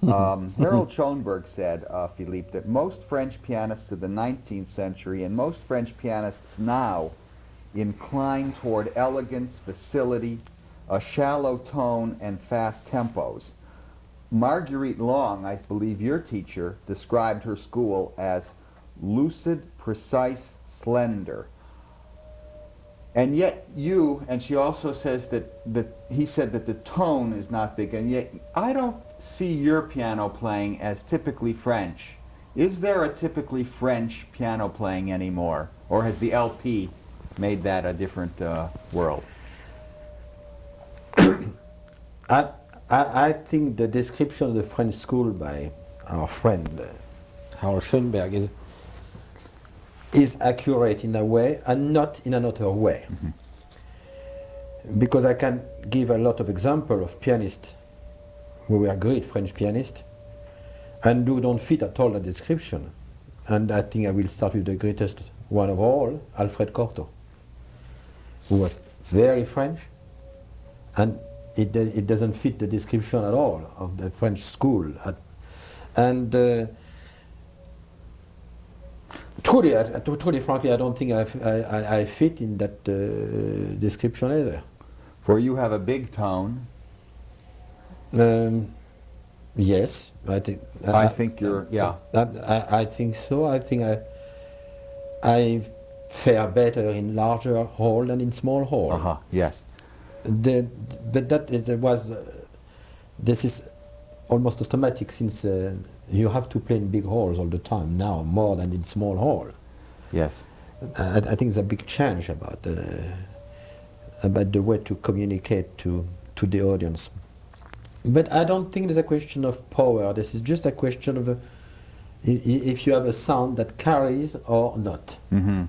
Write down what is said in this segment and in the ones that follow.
Harold Schoenberg said, Philippe, that most French pianists of the 19th century and most French pianists now incline toward elegance, facility, a shallow tone, and fast tempos. Marguerite Long, I believe your teacher, described her school as lucid, precise, slender. And yet you, and she also says that he said that the tone is not big, and yet I don't see your piano playing as typically French. Is there a typically French piano playing anymore? Or has the LP made that a different world? I think the description of the French school by our friend Harold Schoenberg is accurate in a way and not in another way. Mm-hmm. Because I can give a lot of examples of pianists who were great French pianists and who don't fit at all the description. And I think I will start with the greatest one of all, Alfred Cortot, who was very French, and it doesn't fit the description at all of the French school. Truly, frankly, I don't think I fit in that description either. For you have a big tone. Yes, I think. I think you're, yeah. I think so. I think I fare better in larger hall than in small hall. Yes. But this is almost automatic, since you have to play in big halls all the time now, more than in small hall. Yes. I think it's a big change about the way to communicate to the audience. But I don't think there's a question of power. This is just a question of if you have a sound that carries or not. Mm-hmm.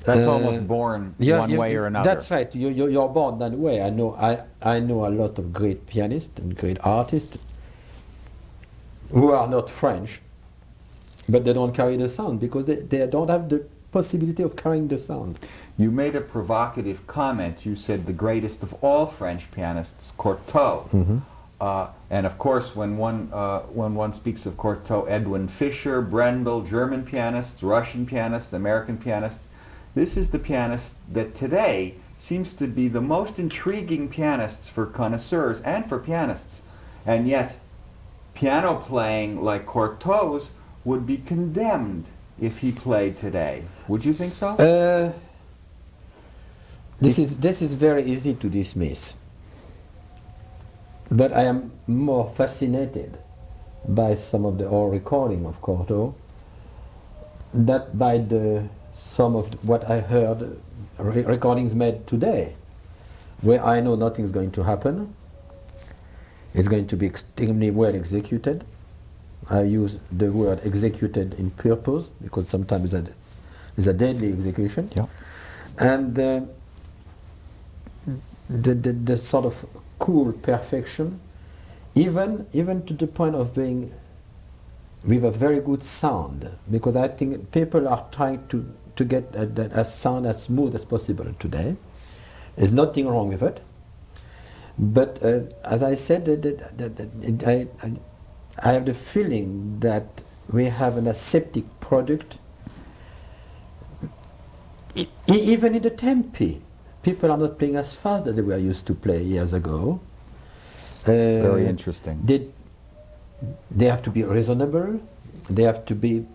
That's almost born one way or another. That's right. You're born that way. I know a lot of great pianists and great artists who are not French, but they don't carry the sound because they don't have the possibility of carrying the sound. You made a provocative comment. You said the greatest of all French pianists, Cortot. Mm-hmm. And of course, when one speaks of Cortot, Edwin Fischer, Brendel, German pianists, Russian pianists, American pianists. This is the pianist that today seems to be the most intriguing pianists for connoisseurs and for pianists. And yet, piano playing like Cortot's would be condemned if he played today. Would you think so? This is very easy to dismiss. But I am more fascinated by some of the old recording of Cortot than by some of what I heard recordings made today, where I know nothing's going to happen. It's going to be extremely well executed. I use the word executed in purpose because sometimes it's a deadly execution. Yeah. And the sort of cool perfection, even to the point of being with a very good sound, because I think people are trying to get a sound as smooth as possible today. There's nothing wrong with it. But as I said, I have the feeling that we have an aseptic product. Even in the tempi, people are not playing as fast as they were used to play years ago. Very interesting. They have to be reasonable. They have to be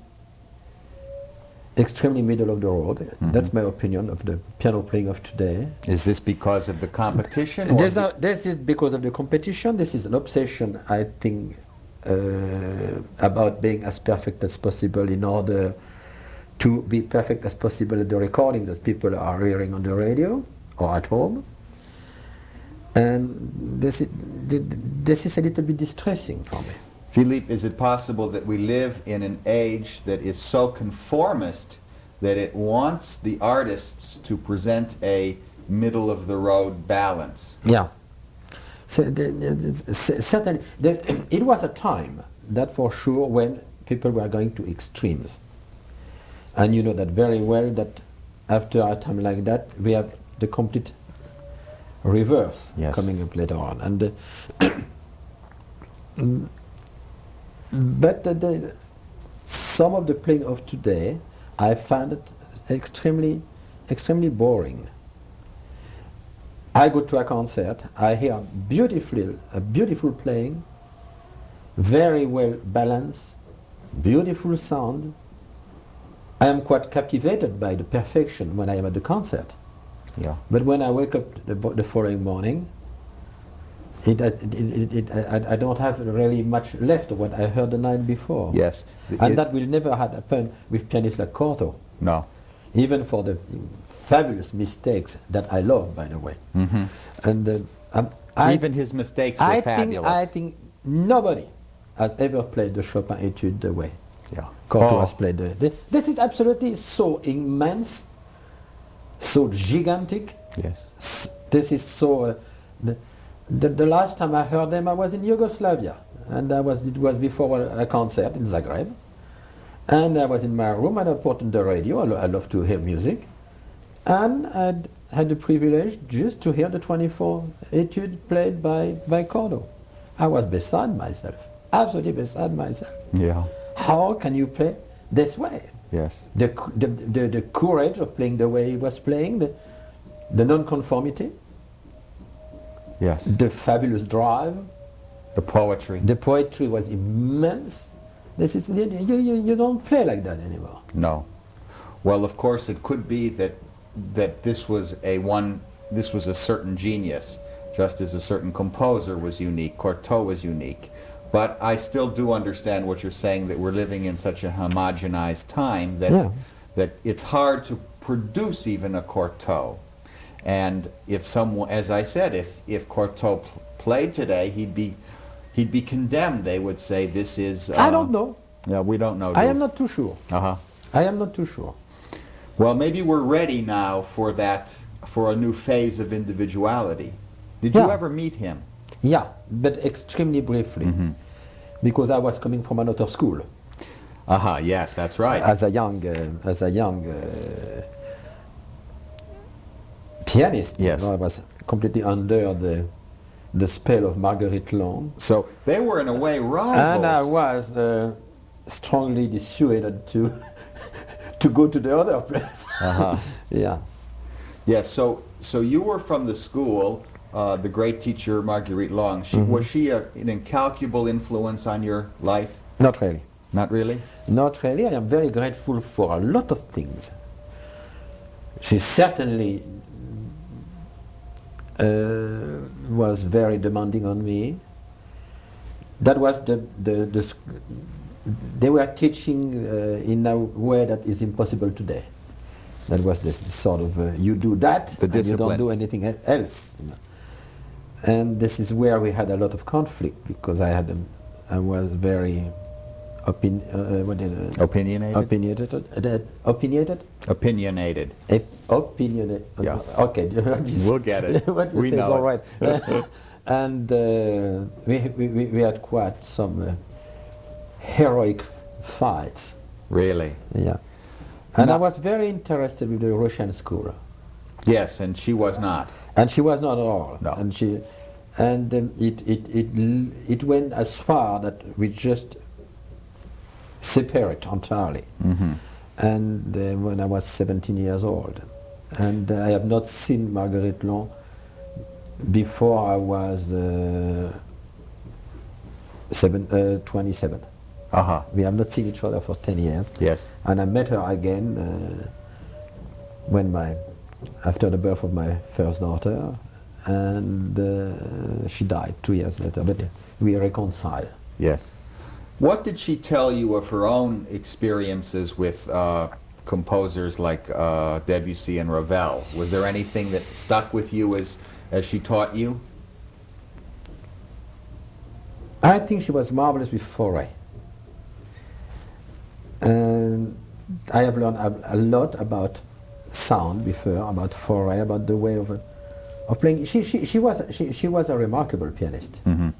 extremely middle of the road. Mm-hmm. That's my opinion of the piano playing of today. Is this because of the competition? This is because of the competition. This is an obsession, I think, about being as perfect as possible in order to be perfect as possible at the recordings that people are hearing on the radio or at home. And this is a little bit distressing for me. Philippe, is it possible that we live in an age that is so conformist that it wants the artists to present a middle-of-the-road balance? Yeah. So certainly, it was a time, that for sure, when people were going to extremes. And you know that very well, that after a time like that, we have the complete reverse. Yes. Coming up later on. And But some of the playing of today, I find it extremely boring. I go to a concert, I hear beautiful playing, very well balanced, beautiful sound. I am quite captivated by the perfection when I am at the concert. Yeah. But when I wake up the following morning, I don't have really much left of what I heard the night before. Yes. And that will never happen with pianists like Cortot. No. Even for the fabulous mistakes that I love, by the way. Mm-hmm. And Even his mistakes were fabulous. I think nobody has ever played the Chopin Etude the way Yeah. Cortot Oh. has played this is absolutely so immense, so gigantic. Yes. This is so. The last time I heard them, I was in Yugoslavia, and it was before a concert in Zagreb, and I was in my room and I put on the radio. I love to hear music, and I had the privilege just to hear the 24 Etude played by Cortot. I was beside myself, absolutely beside myself. Yeah. How can you play this way? Yes. The courage of playing the way he was playing, the non-conformity, Yes. the fabulous drive, The poetry. the poetry was immense. This is you don't play like that anymore. No. Well, of course, it could be that this was a certain genius, just as a certain composer was unique, Cortot was unique. But I still do understand what you're saying, that we're living in such a homogenized time that it's hard to produce even a Cortot. And if someone, as I said, if Cortot played today, he'd be condemned. They would say this is. I don't know. Yeah, we don't know. I am not too sure. Uh-huh. I am not too sure. Well, maybe we're ready now for a new phase of individuality. Did you Yeah. ever meet him? Yeah, but extremely briefly, because I was coming from another school Uh-huh, yes, that's right. as a young pianist. Yes. I was completely under the spell of Marguerite Long, So they were in a way rivals. and I was strongly dissuaded to to go to the other place. Uh-huh. Yeah. Yes, so you were from the school, the great teacher Marguerite Long. Was she an incalculable influence on your life? Not really. Not really? Not really. I am very grateful for a lot of things. She certainly was very demanding on me. That was they were teaching in a way that is impossible today. That was this sort of you do that The and you discipline. don't do anything else. And this is where we had a lot of conflict, because I was very Opinionated? opinionated. Opinionated. Opinionated. Yeah. Okay. We'll get it. What you We say is know all it. right. And we had quite some heroic fights. Really? Yeah. And Now- I was very interested with the Russian school, Yes, and she was not. and she was not at all. No. And it went as far that we just separate entirely. And when I was 17 years old, and I have not seen Marguerite Long before I was 27. Uh-huh. We have not seen each other for 10 years. Yes. And I met her again after the birth of my first daughter, and she died 2 years later. But we reconciled. Yes. What did she tell you of her own experiences with composers like Debussy and Ravel? Was there anything that stuck with you as she taught you? I think she was marvelous with Fauré. And I have learned a lot about sound with her, about Fauré, about the way of playing. She was a remarkable pianist. And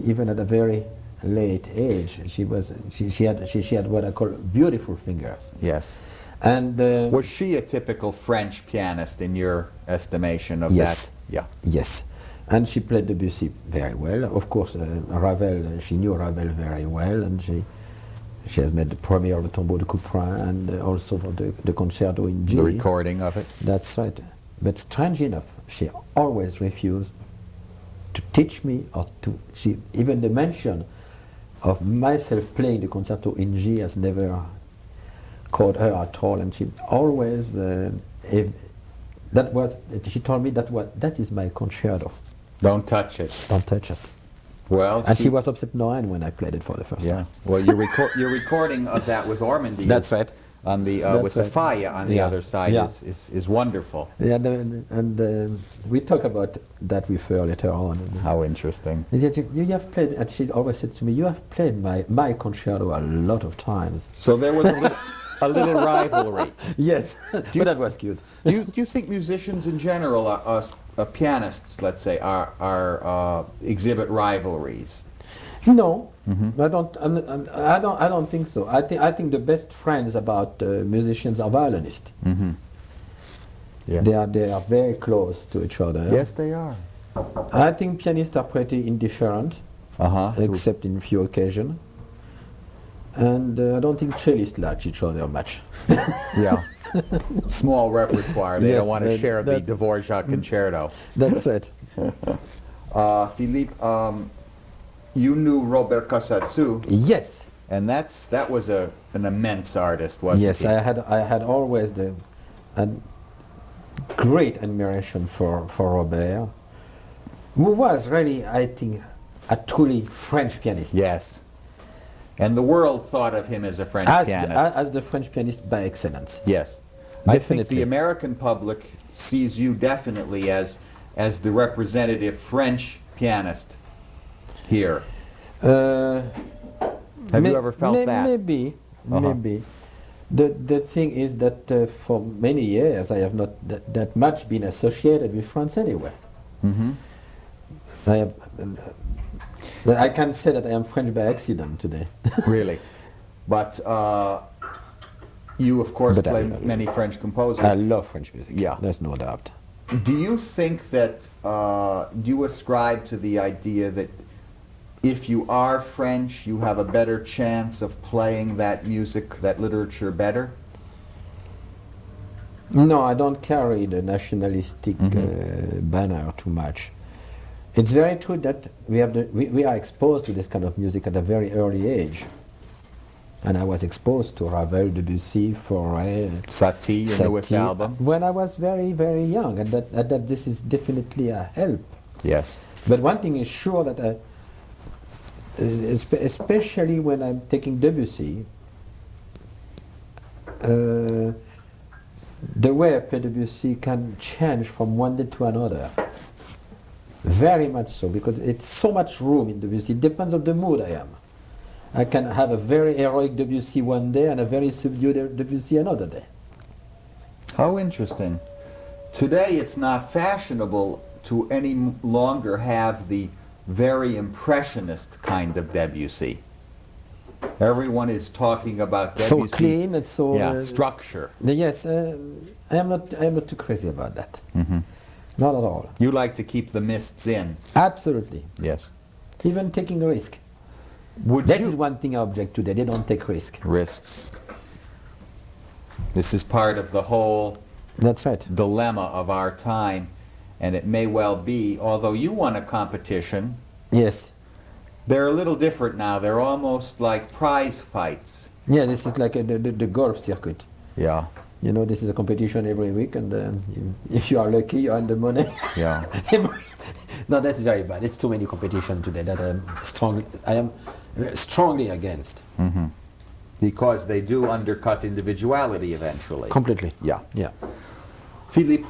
even at a very late age, she had what I call beautiful fingers. Yes. And Was she a typical French pianist in your estimation of Yes. that? Yeah. yes, And she played Debussy very well. Of course, Ravel, she knew Ravel very well, and she has made the premiere of the Tombeau de Couperin and also for the concerto in G. The recording of it. That's right. But strange enough, she always refused to teach me or to, even the mention of myself playing the concerto in G has never caught her at all, and she always, she told me that is my concerto. Don't touch it. Don't touch it. Well, And she was upset knowing when I played it for the first time. Well, your recording of that with Ormandy. That's right. On the That's with the right. Faya on the Yeah. other side Yeah. is wonderful. Yeah, and we talk about that with her later on. How interesting. And yet you have played, and she always said to me, you have played my concerto a lot of times. So there was a little rivalry. Yes, you but that was cute. Do you think musicians in general, pianists, let's say, are exhibit rivalries? No, I don't. I don't think so. I think the best friends about musicians are violinists. Yes. They are very close to each other. Yes, they are. I think pianists are pretty indifferent, except in few occasions. And I don't think cellists like each other much. Yeah. Small repertoire. They Yes, don't want to share the Dvorak concerto. That's right. Philippe, you knew Robert Casatsu, Yes. and that was an immense artist, wasn't Yes, he? I had always a great admiration for Robert, who was really, I think, a truly French pianist. Yes. And the world thought of him as a French pianist. As the French pianist by excellence. Yes. I think Definitely. the American public sees you definitely as the representative French pianist here. Have you ever felt that? Maybe, maybe. The thing is that for many years I have not that much been associated with France anyway. I can say that I am French by accident today. Really? But you, of course, But play many French composers. I love French music. Yeah. There's no doubt. Do you think that, do you ascribe to the idea that if you are French, you have a better chance of playing that music, that literature better? No, I don't carry the nationalistic banner too much. It's very true that we are exposed to this kind of music at a very early age. And I was exposed to Ravel, Debussy, Fauré, Satie, your newest album? when I was very, very young, and that this is definitely a help. Yes. But one thing is sure that, especially when I'm taking Debussy, the way I play Debussy can change from one day to another. Very much so, because it's so much room in Debussy. It depends on the mood I am. I can have a very heroic Debussy one day and a very subdued Debussy another day. How interesting. Today it's not fashionable to any longer have the very impressionist kind of Debussy. Everyone is talking about Debussy. So clean and so structure. Yes, I am not too crazy about that. Not at all. You like to keep the mists in. Absolutely. Yes. Even taking a risk. This is one thing I object to. They don't take risk. Risks. This is part of the whole That's right. dilemma of our time, and it may well be, although you won a competition, Yes. they're a little different now. They're almost like prize fights. Yeah, this is like the golf circuit. Yeah. You know, this is a competition every week, and if you are lucky, you earn the money. Yeah. No, that's very bad. It's too many competition today that I am strongly against. Because they do undercut individuality eventually. Completely. Yeah. Yeah. Philippe,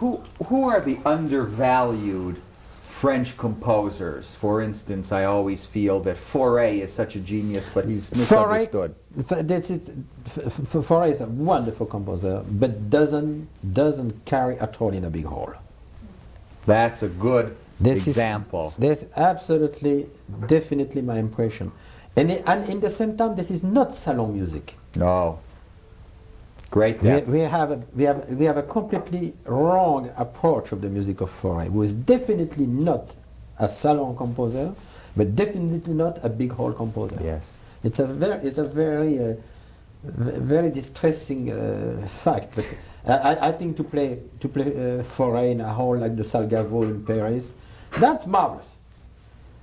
who are the undervalued French composers? For instance, I always feel that Fauré is such a genius, but he's misunderstood. Fauré is a wonderful composer, but doesn't carry at all in a big hall. That's a good example. That's absolutely, definitely my impression. And in the same time, this is not salon music. No. Great depth. We have a completely wrong approach of the music of Fauré, who is definitely not a salon composer, but definitely not a big hall composer. Yes. It's a very distressing fact. But I think to play Fauré in a hall like the Salgavo in Paris, that's marvelous.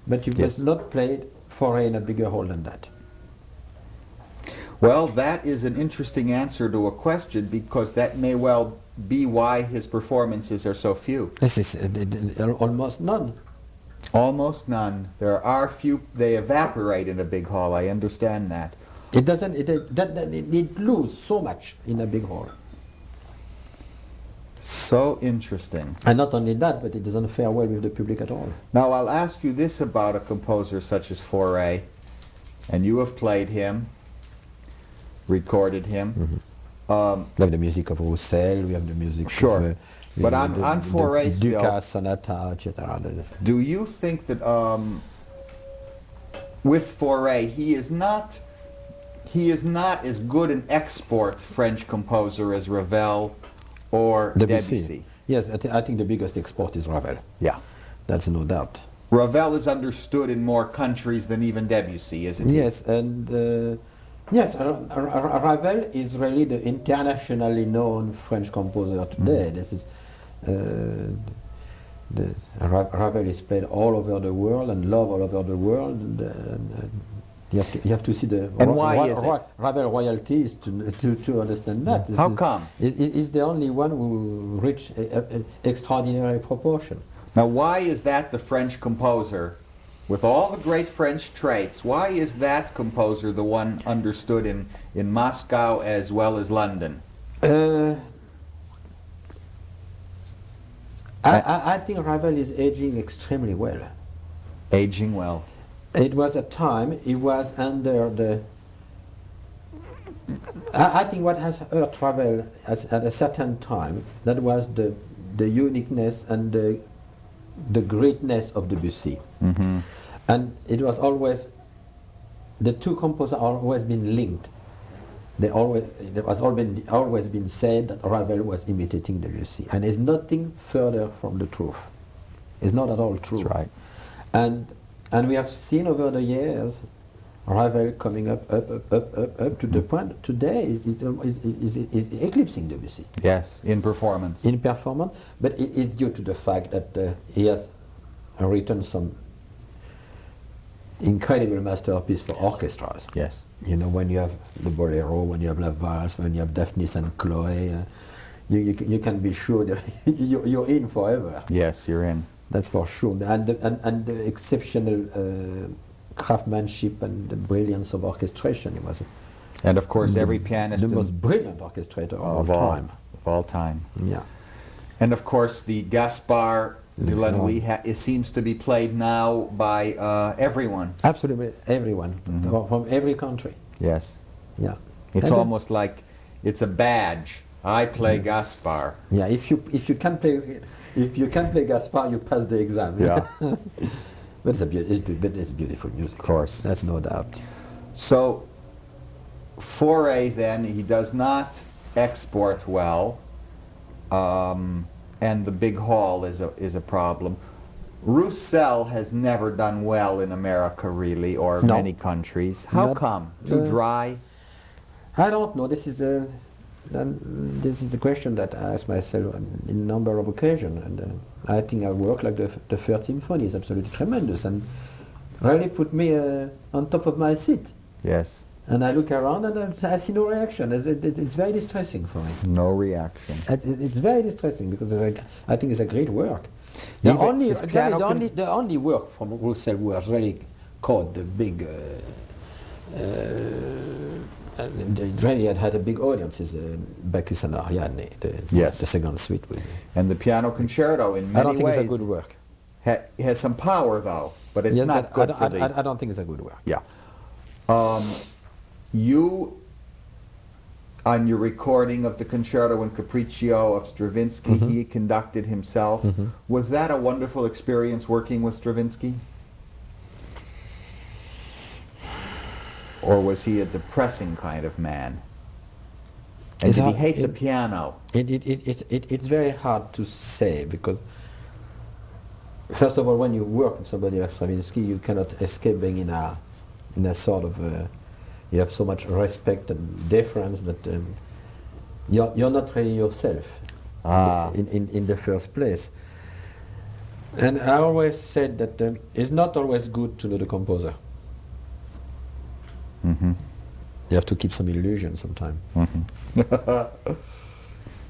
But you Yes. must not play Fauré in a bigger hall than that. Well, that is an interesting answer to a question, because that may well be why his performances are so few. This is almost none. Almost none. There are few. They evaporate in a big hall. I understand that. It doesn't. It loses so much in a big hall. So interesting. And not only that, but it doesn't fare well with the public at all. Now, I'll ask you this about a composer such as Fauré, and you have played him, recorded him. Mm-hmm. We have the music of Roussel, we have the music Sure. of But on Fauré still, Dukas Sonata, etc. do you think that with Fauré, he is not as good an export French composer as Ravel or Debussy? Yes, I think the biggest export is Ravel. Yeah. That's no doubt. Ravel is understood in more countries than even Debussy, isn't he? Yes, and yes, Ravel is really the internationally known French composer today. This is Ravel is played all over the world and loved all over the world. And you have to see the And why is it? Ravel royalties to understand that. This How come? He's the only one who reached extraordinary proportion. Now, why is that the French composer, with all the great French traits, why is that composer the one understood in Moscow as well as London? I think Ravel is aging extremely well. Aging well. It was a time he was under the. I think what has hurt Ravel at a certain time, that was the uniqueness and the greatness of Debussy. Mm-hmm. And it was always, the two composers always been linked. There was always been said that Ravel was imitating Debussy, and it's nothing further from the truth. It's not at all true. That's right. And we have seen over the years Ravel coming up to the point today is eclipsing Debussy. Yes, in performance. In performance, but it's due to the fact that he has written some incredible masterpiece for orchestras. Yes. You know, when you have the Bolero, when you have La Valse, when you have Daphnis and Chloe, you can be sure that you're in forever. Yes, you're in. That's for sure. And the exceptional craftsmanship and the brilliance of orchestration. It was And of course, every pianist the most brilliant orchestrator of all time. Of all time. Yeah. And of course, the Gaspard de la Nuit it seems to be played now by everyone. Absolutely everyone from every country. Yes. Yeah. It's almost like it's a badge. I play Gaspard. Yeah. If you can play Gaspard, you pass the exam. Yeah. But it's beautiful music. Of course. That's no doubt. So, Fauré then, he does not export well, and the big hall is a problem. Roussel has never done well in America, really, or No. many countries. How come? Too dry? I don't know. This is a question that I ask myself in a number of occasions, and I think I work like the Third Symphony is absolutely tremendous, and really put me on top of my seat. Yes. And I look around and I see no reaction. It's very distressing for me. No reaction. It's very distressing because I think it's a great work. Even The only work from Roussel was really called the big. It really had a big audience. Is Bacchus and Ariadne, the second suite with. And the piano concerto, in many I don't think ways, it's a good work. Has some power, though, but it's Yes, not but good for the... I don't think it's a good work. Yeah. You, on your recording of the Concerto and Capriccio of Stravinsky, he conducted himself. Was that a wonderful experience working with Stravinsky? Or was he a depressing kind of man? And did he hate the piano? It's very hard to say because first of all, when you work with somebody like Stravinsky, you cannot escape being in a sort of you have so much respect and deference that you're not really yourself in the first place. And I always said that it's not always good to know the composer. Mm-hmm. You have to keep some illusion sometimes. Mm-hmm.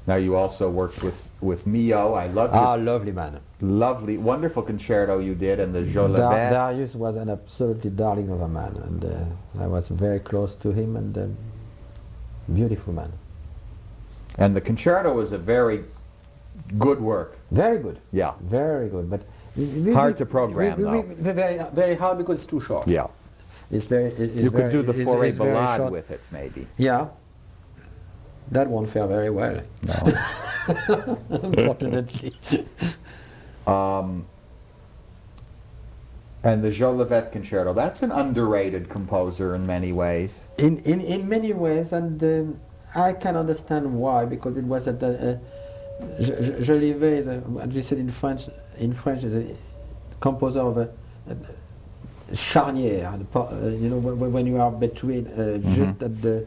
Now you also worked with Mio. I love your Lovely man. lovely, wonderful concerto you did, and the Jolivet. Darius was an absolutely darling of a man, and I was very close to him, and beautiful man. And the concerto was a very good work. Very good. Yeah. Very good, but Hard to program, though. Very, very hard because it's too short. Yeah. It's very. You could do the Forêt it's very Ballade short. with it, maybe. Yeah. That won't fare very well. No. Unfortunately. And the Jolivet concerto, that's an underrated composer in many ways. In many ways, and I can understand why, because it was at Jolivet is as we said in French, is a composer of a charnière, you know, when you are between just at the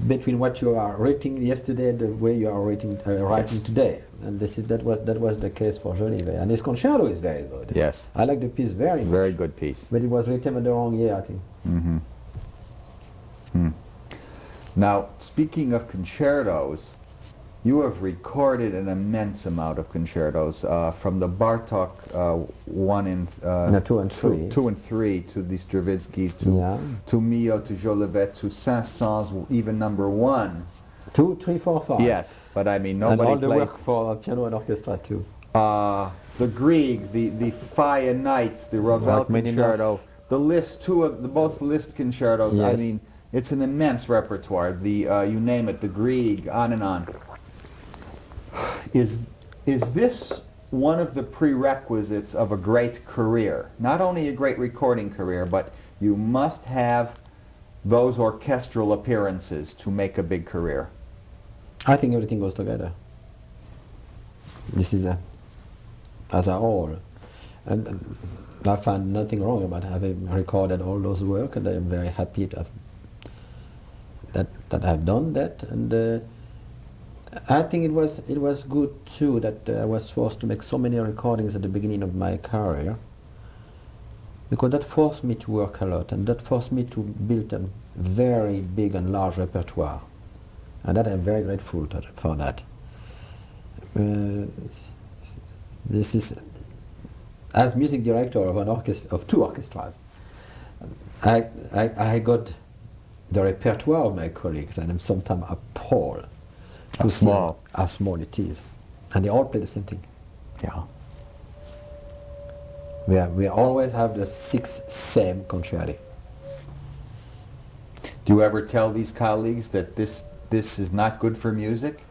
between what you are writing yesterday and the way you are writing Yes. today, and that was the case for Jolivet, and his concerto is very good. Yes. I like the piece very much. Very good piece. But it was written at the wrong year, I think. Mm-hmm. Hmm. Now, speaking of concertos, you have recorded an immense amount of concertos, from the Bartok 1 and No, 2 and 3. 2 and 3 to the Stravinsky Yeah. to Mio to Jolivet to Saint-Saëns, even number 1. 2, 3, 4, 5. Yes, but I mean And all nobody the plays work for piano and orchestra too. the Grieg, the Faya Nights, the Ravel Rachmaninoff. concerto, the Liszt, both Liszt concertos. I Yes. mean, it's an immense repertoire. The you name it, the Grieg, on and on. Is this one of the prerequisites of a great career? Not only a great recording career, but you must have those orchestral appearances to make a big career. I think everything goes together. This is as a whole. And I find nothing wrong about having recorded all those work, and I am very happy that I've done that. And I think it was good too that I was forced to make so many recordings at the beginning of my career, because that forced me to work a lot, and that forced me to build a very big and large repertoire, and that I'm very grateful for that. This is, as music director of of 2 orchestras, I got the repertoire of my colleagues, and I'm sometimes appalled to see how small it is, and they all play the same thing. Yeah. We always have the 6 same concerti. Do you ever tell these colleagues that this is not good for music?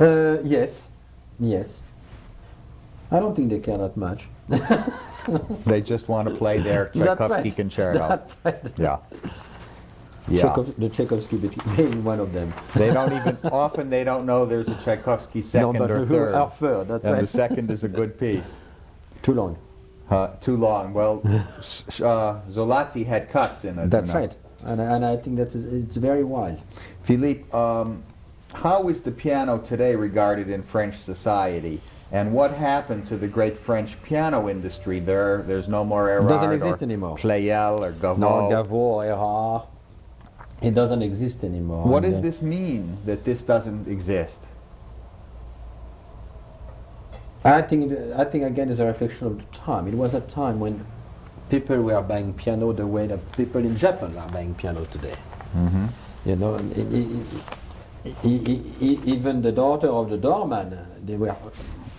Yes. I don't think they care that much. They just want to play their Tchaikovsky concerto. That's right. Yeah. Yeah. The Tchaikovsky being one of them. They don't even, often they don't know there's a Tchaikovsky second or third. Third, that's And right. the second is a good piece. Too long. Too long. Well, Zolati had cuts in it. That's you know. right. And I think it's very wise. Philippe, how is the piano today regarded in French society? And what happened to the great French piano industry? There's no more Erard Doesn't exist or anymore. Pleyel or Gaveau. No, Gaveau, Erard. It doesn't exist anymore. What And, does this mean, that this doesn't exist? I think again is a reflection of the time. It was a time when people were buying piano the way that people in Japan are buying piano today. Mm-hmm. You know, even the daughter of the doorman, they were.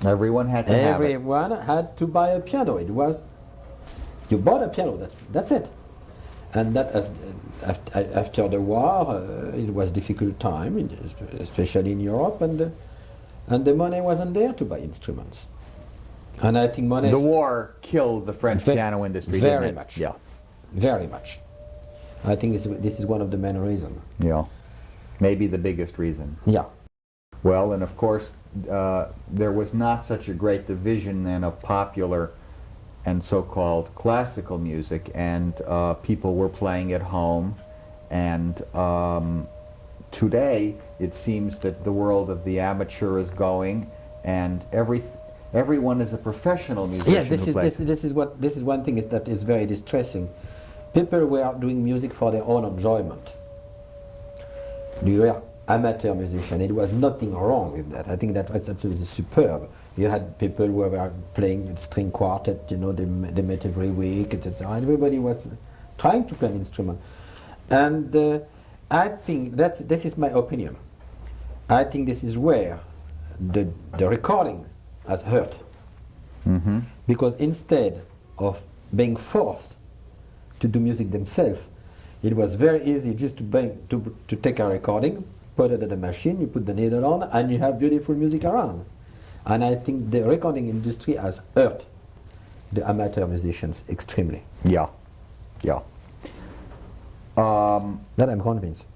Everyone had to have it. Everyone had to buy a piano. It was, you bought a piano. That's it. And that after the war, it was difficult time, especially in Europe, and the money wasn't there to buy instruments. And I think money. The war killed the French piano industry, very didn't it? much. Yeah. Very much. I think this is one of the main reasons. Yeah. Maybe the biggest reason. Yeah. Well, and of course, there was not such a great division then of popular and so-called classical music, and people were playing at home. And today, it seems that the world of the amateur is going, and everyone is a professional musician. Yeah, who plays. this is one thing that is very distressing. People were doing music for their own enjoyment. You were amateur musician. It was nothing wrong with that. I think that was absolutely superb. You had people who were playing string quartet, you know, they met every week, etc. Everybody was trying to play an instrument. And I think this is my opinion. I think this is where the recording has hurt. Mm-hmm. Because instead of being forced to do music themselves, it was very easy just to take a recording, put it at a machine, you put the needle on, and you have beautiful music around. And I think the recording industry has hurt the amateur musicians extremely. Yeah, yeah. That I'm convinced.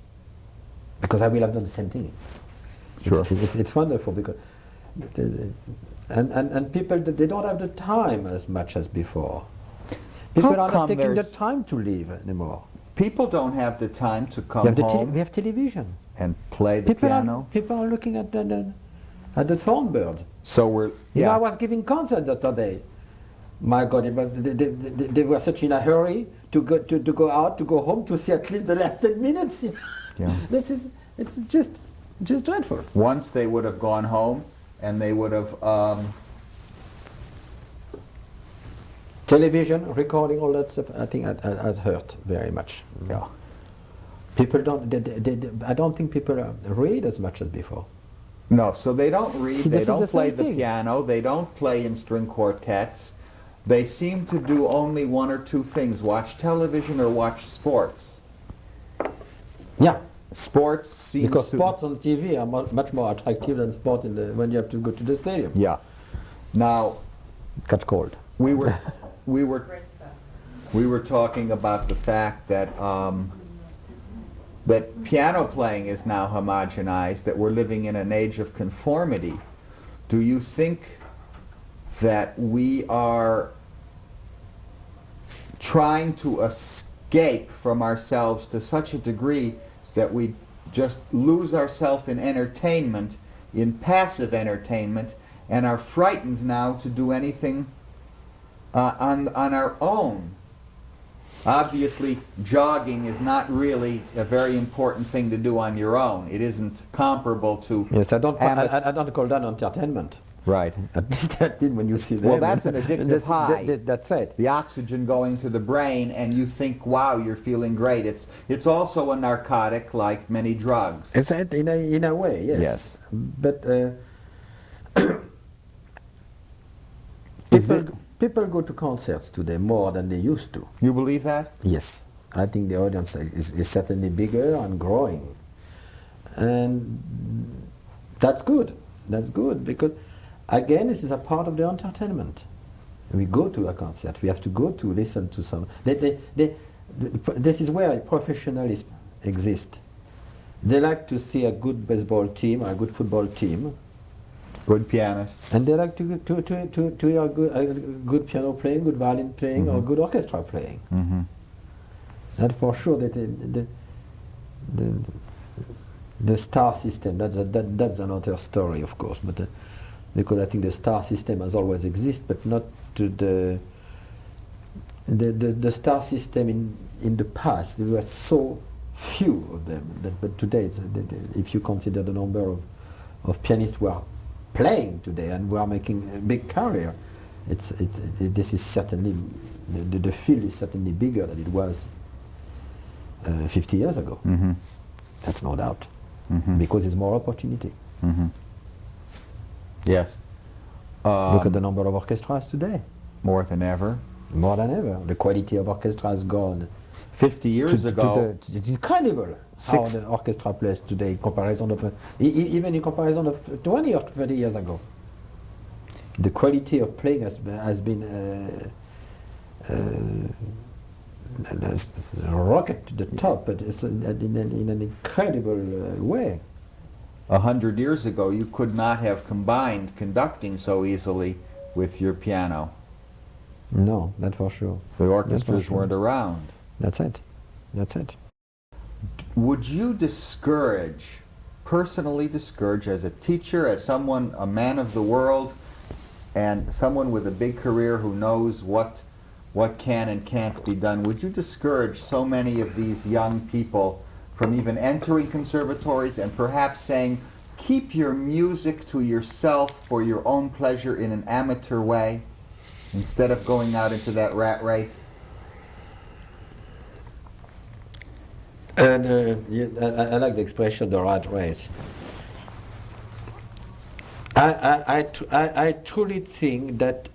Because I will have done the same thing. Sure. It's wonderful because and people, they don't have the time as much as before. People How are not come taking the there's- time to live anymore. People don't have the time to We come have, home we have television. and play the piano. People are looking at the thornbirds. So we're, You know, I yeah. was giving concert the other day. My God, they were such in a hurry to go out, to go home, to see at least the last 10 minutes. Yeah. It's just dreadful. Once they would have gone home and they would have, Television, recording, all that stuff, I think has hurt very much. yeah. People don't, I don't think people read as much as before. No, so they don't read, See, they this is don't the play same the thing. piano, they don't play in string quartets. They seem to do only one or two things, watch television or watch sports. Yeah, Sports seems because to... sports on TV are much more attractive than sport when you have to go to the stadium. Yeah. Now, Catch cold. we were, we were, Great stuff. we were talking about the fact that that piano playing is now homogenized, that we're living in an age of conformity. Do you think that we are trying to escape from ourselves to such a degree that we just lose ourselves in entertainment, in passive entertainment, and are frightened now to do anything on our own? Obviously, jogging is not really a very important thing to do on your own. It isn't comparable to... Yes, I don't call that entertainment. Right. At least that did when you see them. Well, that's an addictive high. That's it. The oxygen going to the brain, and you think, wow, you're feeling great. It's also a narcotic like many drugs. It's in a way, yes. Yes. But Is it- people go to concerts today more than they used to. You believe that? Yes, I think the audience is certainly bigger and growing, and that's good. That's good because, again, this is a part of the entertainment. We go to a concert. We have to go to listen to some. This is where professionalism exists. They like to see a good baseball team or a good football team, Good pianist. and they like to hear a good piano playing, good violin playing, or good orchestra playing. Mm-hmm. That for sure. That the star system. That's another story, of course. But because I think the star system has always existed, but not to the star system in the past. There were so few of them. But today, if you consider the number of pianists who are playing today and who are making a big career, this is certainly the field is certainly bigger than it was 50 years ago. Mm-hmm. That's no doubt, Mm-hmm. because there's more opportunity. Mm-hmm. Yes. Look at the number of orchestras today, More than ever. more than ever. The quality of orchestra has gone 50 years ago, it's incredible how Six- the orchestra plays today in comparison of even in comparison of 20 or 30 years ago. The quality of playing has been rocket to the top, but it's in an incredible way. 100 years ago, you could not have combined conducting so easily with your piano. No, that's for sure. The orchestras sure. weren't around. That's it. That's it. Would you discourage, personally discourage, as a teacher, as someone, a man of the world, and someone with a big career who knows what can and can't be done, would you discourage so many of these young people from even entering conservatories and perhaps saying, keep your music to yourself for your own pleasure in an amateur way, instead of going out into that rat race? And I like the expression, the rat race. I truly think that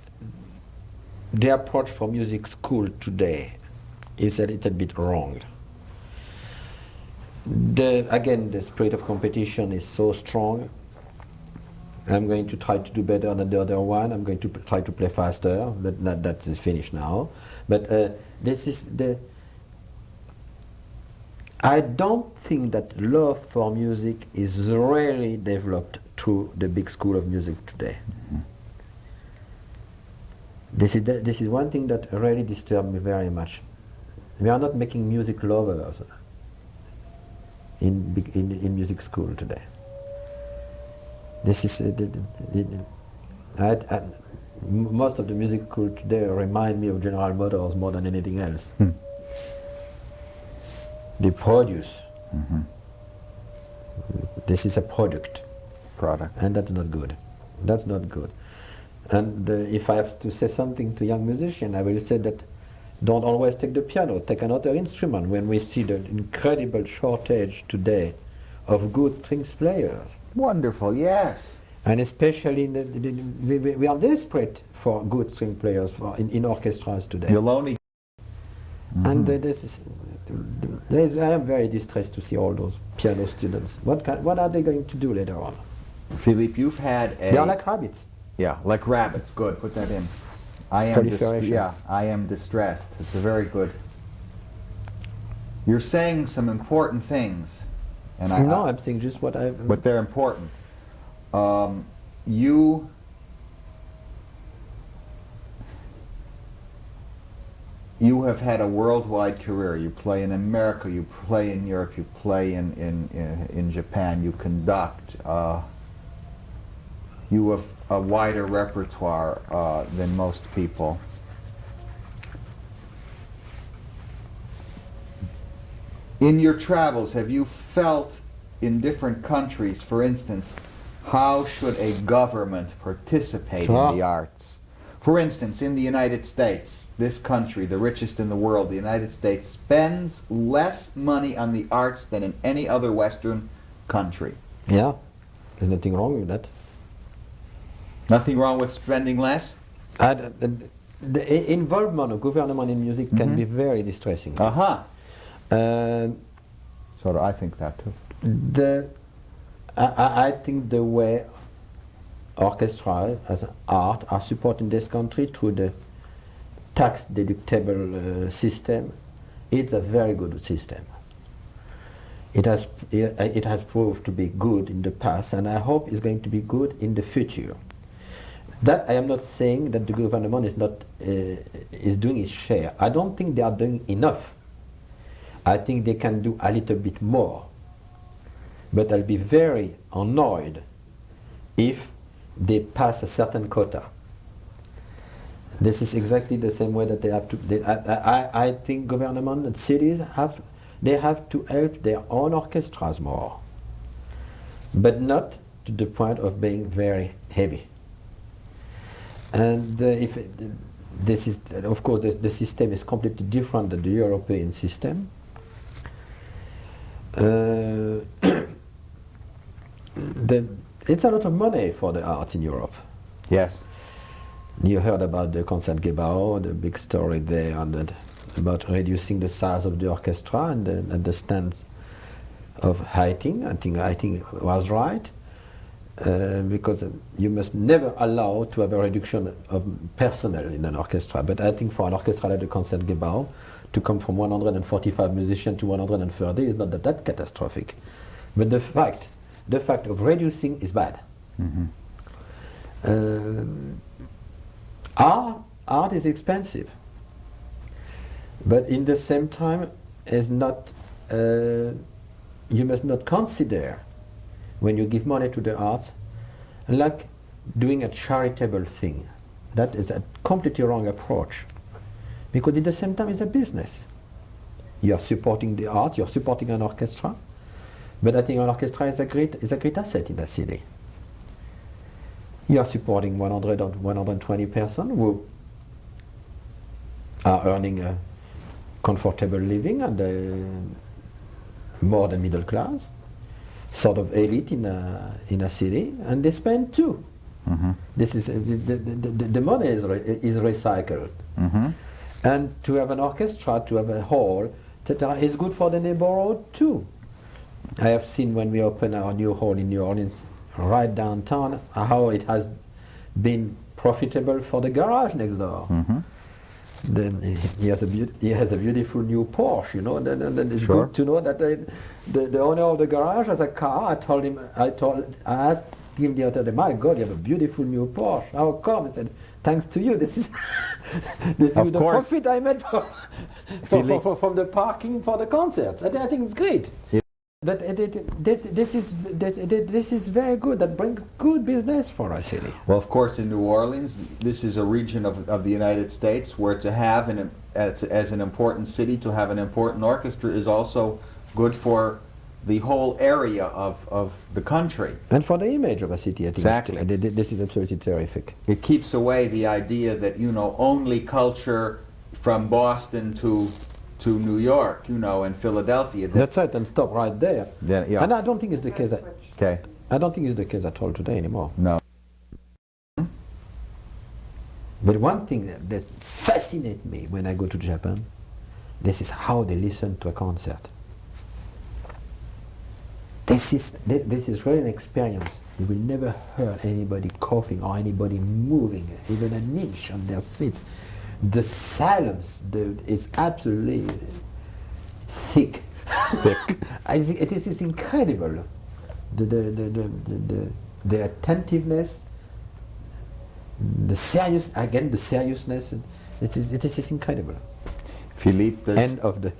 the approach for music school today is a little bit wrong. Again, the spirit of competition is so strong. I'm going to try to do better than the other one. I'm going to try to play faster, but that is finished now. But this is the... I don't think that love for music is really developed through the big school of music today. Mm-hmm. This is one thing that really disturbs me very much. We are not making music lovers in music school today. This is most of the music school today remind me of General Motors more than anything else. They produce. Mm-hmm. This is a product, and that's not good. That's not good. And if I have to say something to young musicians, I will say that don't always take the piano, take another instrument. When we see the incredible shortage today of good strings players. Wonderful, yes. And especially we are desperate for good string players in orchestras today. You'll only... Mm-hmm. And I am very distressed to see all those piano students. What are they going to do later on? Philippe, you've had a... They are like rabbits. Yeah, like rabbits. Good, put that in. I am distressed. It's a very good... You're saying some important things. And I'm saying just what I've... But they're important. You have had a worldwide career. You play in America, you play in Europe, you play in Japan, you conduct. You have a wider repertoire than most people. In your travels, have you felt in different countries, for instance, how should a government participate in the arts? For instance, in the United States, this country, the richest in the world, the United States, spends less money on the arts than in any other Western country. Yeah, there's nothing wrong with that. Nothing wrong with spending less? The involvement of government in music can be very distressing. So I think that too. I think the way orchestra as art are supported in this country through the tax deductible system, it's a very good system. It has proved to be good in the past, and I hope it's going to be good in the future. That I am not saying that the government is doing its share. I don't think they are doing enough. I think they can do a little bit more. But I'll be very annoyed if they pass a certain quota. This is exactly the same way that they have to. I think government and cities have to help their own orchestras more, but not to the point of being very heavy. And this is, of course, the system is completely different than the European system. It's a lot of money for the arts in Europe. Yes. You heard about the Concertgebouw, the big story there, about reducing the size of the orchestra and the stance of Haitink. I think Haitink was right, because you must never allow to have a reduction of personnel in an orchestra. But I think for an orchestra like the Concertgebouw, to come from 145 musicians to 130 is not that catastrophic. But the fact the fact of reducing is bad. Art is expensive, but in the same time is not. You must not consider when you give money to the arts like doing a charitable thing. That is a completely wrong approach, because at the same time it's a business. You are supporting the art, you're supporting an orchestra, but I think an orchestra is a great asset in a city. You are supporting 100 or 120 persons who are earning a comfortable living and more than middle class, sort of elite in a city, and they spend too. This is the money is recycled, and to have an orchestra, to have a hall, etc., is good for the neighborhood too. I have seen when we opened our new hall in New Orleans, right downtown, how it has been profitable for the garage next door. Then he has a beautiful new Porsche, you know. Then it's Sure. good to know that the owner of the garage has a car. I asked him the other day, my God, you have a beautiful new Porsche. How come? He said, thanks to you. This is Of the course. profit I made from the parking for the concerts. I think it's great. That this is very good. That brings good business for our city. Well, of course, in New Orleans, this is a region of the United States where to have, as an important city, to have an important orchestra is also good for the whole area of the country. And for the image of a city, I think Exactly. this is absolutely terrific. It keeps away the idea that, only culture from Boston to New York, and Philadelphia. That's right, and stop right there. Then, yeah. And I don't think it's the case. Okay. I don't think it's the case at all today anymore. No. But one thing that fascinates me when I go to Japan, this is how they listen to a concert. This is really an experience. You will never hear anybody coughing or anybody moving, even an inch on their seats. The silence is absolutely thick. It is incredible. The attentiveness, the seriousness. It is incredible. Philippe End of the.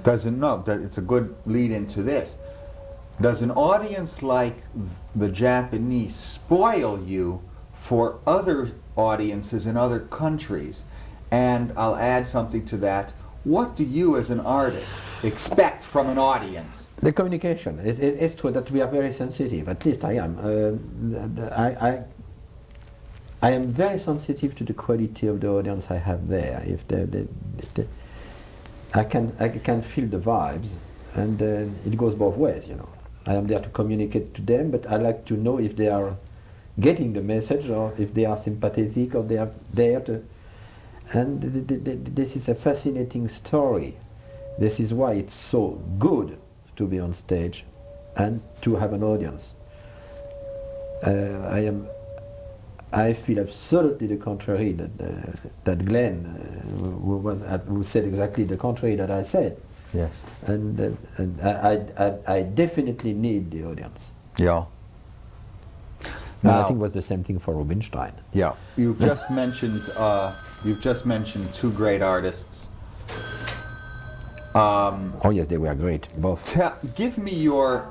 doesn't know. It's a good lead into this. Does an audience like the Japanese spoil you for other audiences in other countries? And I'll add something to that. What do you as an artist expect from an audience? The communication. It's true that we are very sensitive. At least I am. I am very sensitive to the quality of the audience I have there. If I can feel the vibes, and it goes both ways. I am there to communicate to them, but I like to know if they are getting the message, or if they are sympathetic, or they are there to. And this is a fascinating story. This is why it's so good to be on stage and to have an audience. I feel absolutely the contrary that Glenn, who said exactly the contrary that I said. Yes. And I definitely need the audience. Yeah. And I Now- think it was the same thing for Rubinstein. Yeah. You've just mentioned two great artists. Oh yes, they were great, both. Give me your.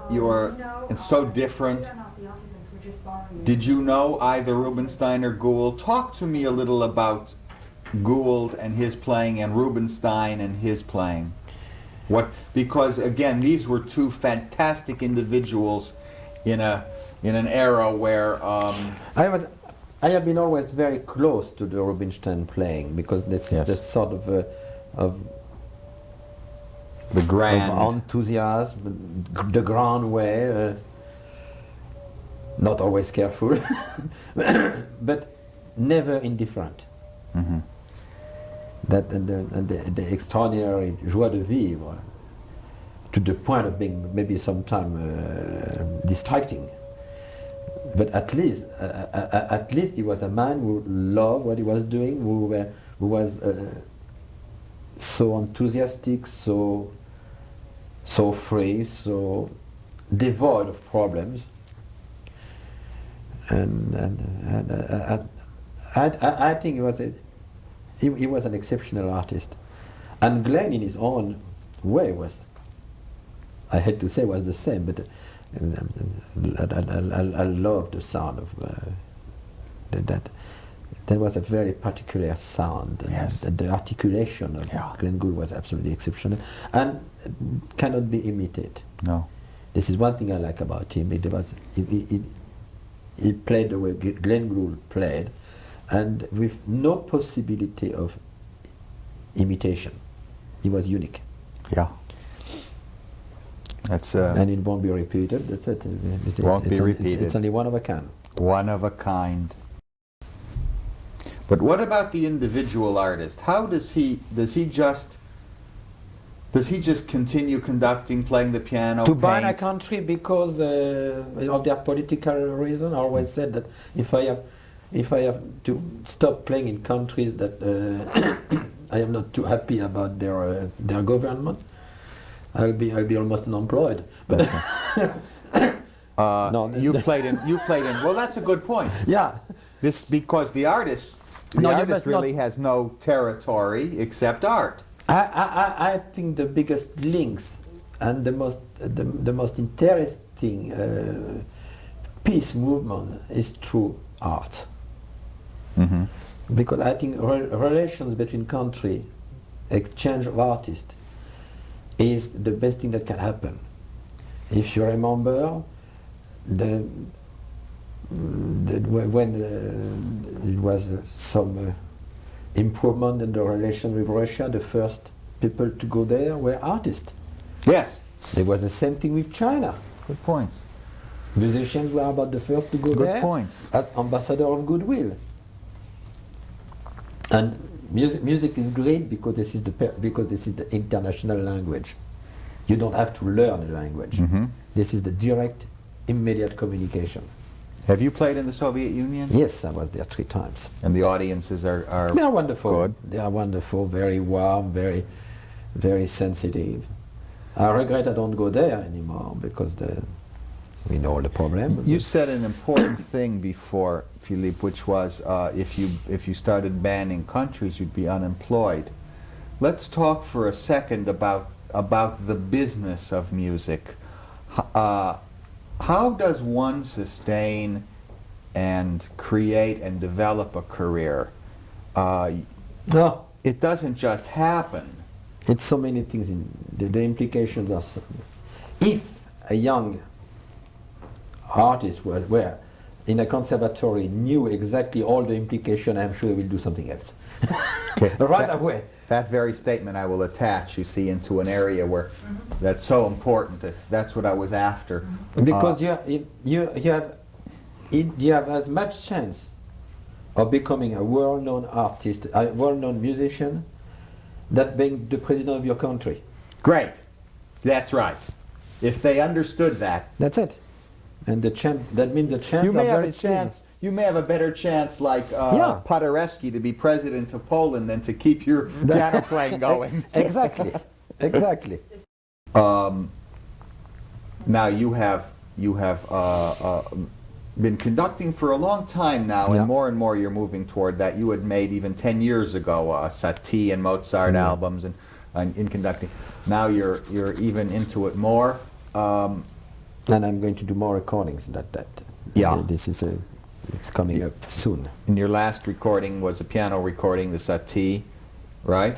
It's so different. They're not the occupants, we're just borrowing it. Did you know either Rubinstein or Gould? Talk to me a little about Gould and his playing, and Rubinstein and his playing. Because again, these were two fantastic individuals in an era where. I have been always very close to the Rubinstein playing, because this Yes. this sort of The grand. of enthusiasm, the grand way, not always careful, but never indifferent. Mhm. That and the extraordinary joie de vivre, to the point of being maybe sometimes distracting. But at least he was a man who loved what he was doing, who was so enthusiastic, so free, so devoid of problems. And I think he was an exceptional artist. And Glenn, in his own way, was, I hate to say, was the same, but I love the sound of that. There was a very particular sound, and Yes. the articulation of Yeah. Glenn Gould was absolutely exceptional and cannot be imitated. No. This is one thing I like about him. He played the way Glenn Gould played, and with no possibility of imitation. He was unique. Yeah. That's And it won't be repeated. That's it. Won't be repeated. It's only one of a kind. one of a kind. But what about the individual artist? How does he just continue conducting, playing the piano? To ban a paint? country because of their political reason, I always said that if I have to stop playing in countries that I am not too happy about their government, I'll be almost unemployed. But no, you played in. Well, that's a good point. yeah, This because the artist No, you artist must really not- has no territory except art. I think the biggest links and the most interesting peace movement is through art. Mm-hmm. Because I think relations between country, exchange of artists, is the best thing that can happen. If you remember, when it was some improvement in the relation with Russia, the first people to go there were artists. Yes. There was the same thing with China. Good points. Musicians were about the first to go Good there points. as ambassador of goodwill. And music is great because this is the international language. You don't have to learn the language. Mm-hmm. This is the direct, immediate communication. Have you played in the Soviet Union? Yes, I was there 3 times. And the audiences are They are wonderful. good. They are wonderful, very warm, very, very sensitive. I regret I don't go there anymore because we know all the problems. You said an important thing before, Philippe, which was if you started banning countries, you'd be unemployed. Let's talk for a second about the business of music. How does one sustain and create and develop a career? No, It doesn't just happen. it's so many things. The implications are so. If a young artist were in a conservatory knew exactly all the implications, I'm sure he will do something else. Right away. That very statement I will attach, you see, into an area where that's so important. That's what I was after. Because you have as much chance of becoming a well-known artist, a well-known musician, that being the president of your country. Great. That's right. If they understood that, That's it. And that means the chance you may are have very a chance. You may have a better chance, like Yeah. Paderewski, to be president of Poland than to keep your piano playing going. Exactly. Exactly. Now you have been conducting for a long time now, Yeah. and more you're moving toward that. You had made even 10 years ago Satie and Mozart albums and in conducting. Now you're even into it more. And I'm going to do more recordings. Yeah. This is it's coming up soon. And your last recording was a piano recording, the Satie, right?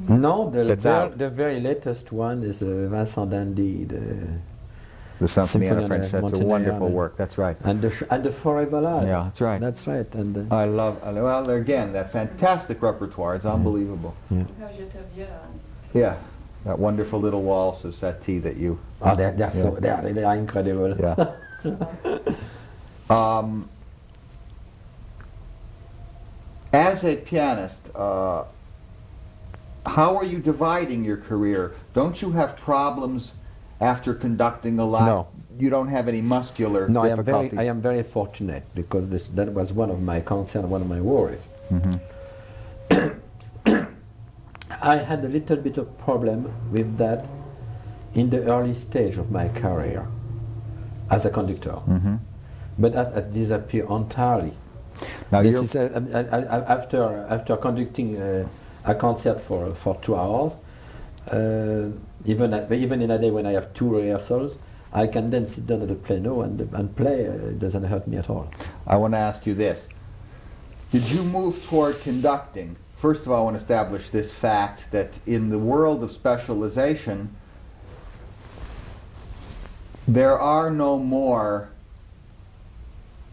No, That's out. the very latest one is Vincent Dandy, The Symphony on Symphony a French. on That's a Montenegro. wonderful work. That's right. and the Forever Live. Yeah, that's right. That's right. And I love. Well, again, that fantastic repertoire. It's unbelievable. Yeah, that wonderful little waltz of Satie that you. they are incredible. Yeah. As a pianist, how are you dividing your career? Don't you have problems after conducting a lot? No. You don't have any muscular No, difficulties? I am very fortunate because that was one of my concerns, one of my worries. Mm-hmm. I had a little bit of problem with that in the early stage of my career. as a conductor, but has disappeared entirely. Now This you're, is after conducting a concert for 2 hours, even in a day when I have 2 rehearsals, I can then sit down at the piano and play. It doesn't hurt me at all. I want to ask you this. Did you move toward conducting? First of all, I want to establish this fact that in the world of specialization, there are no more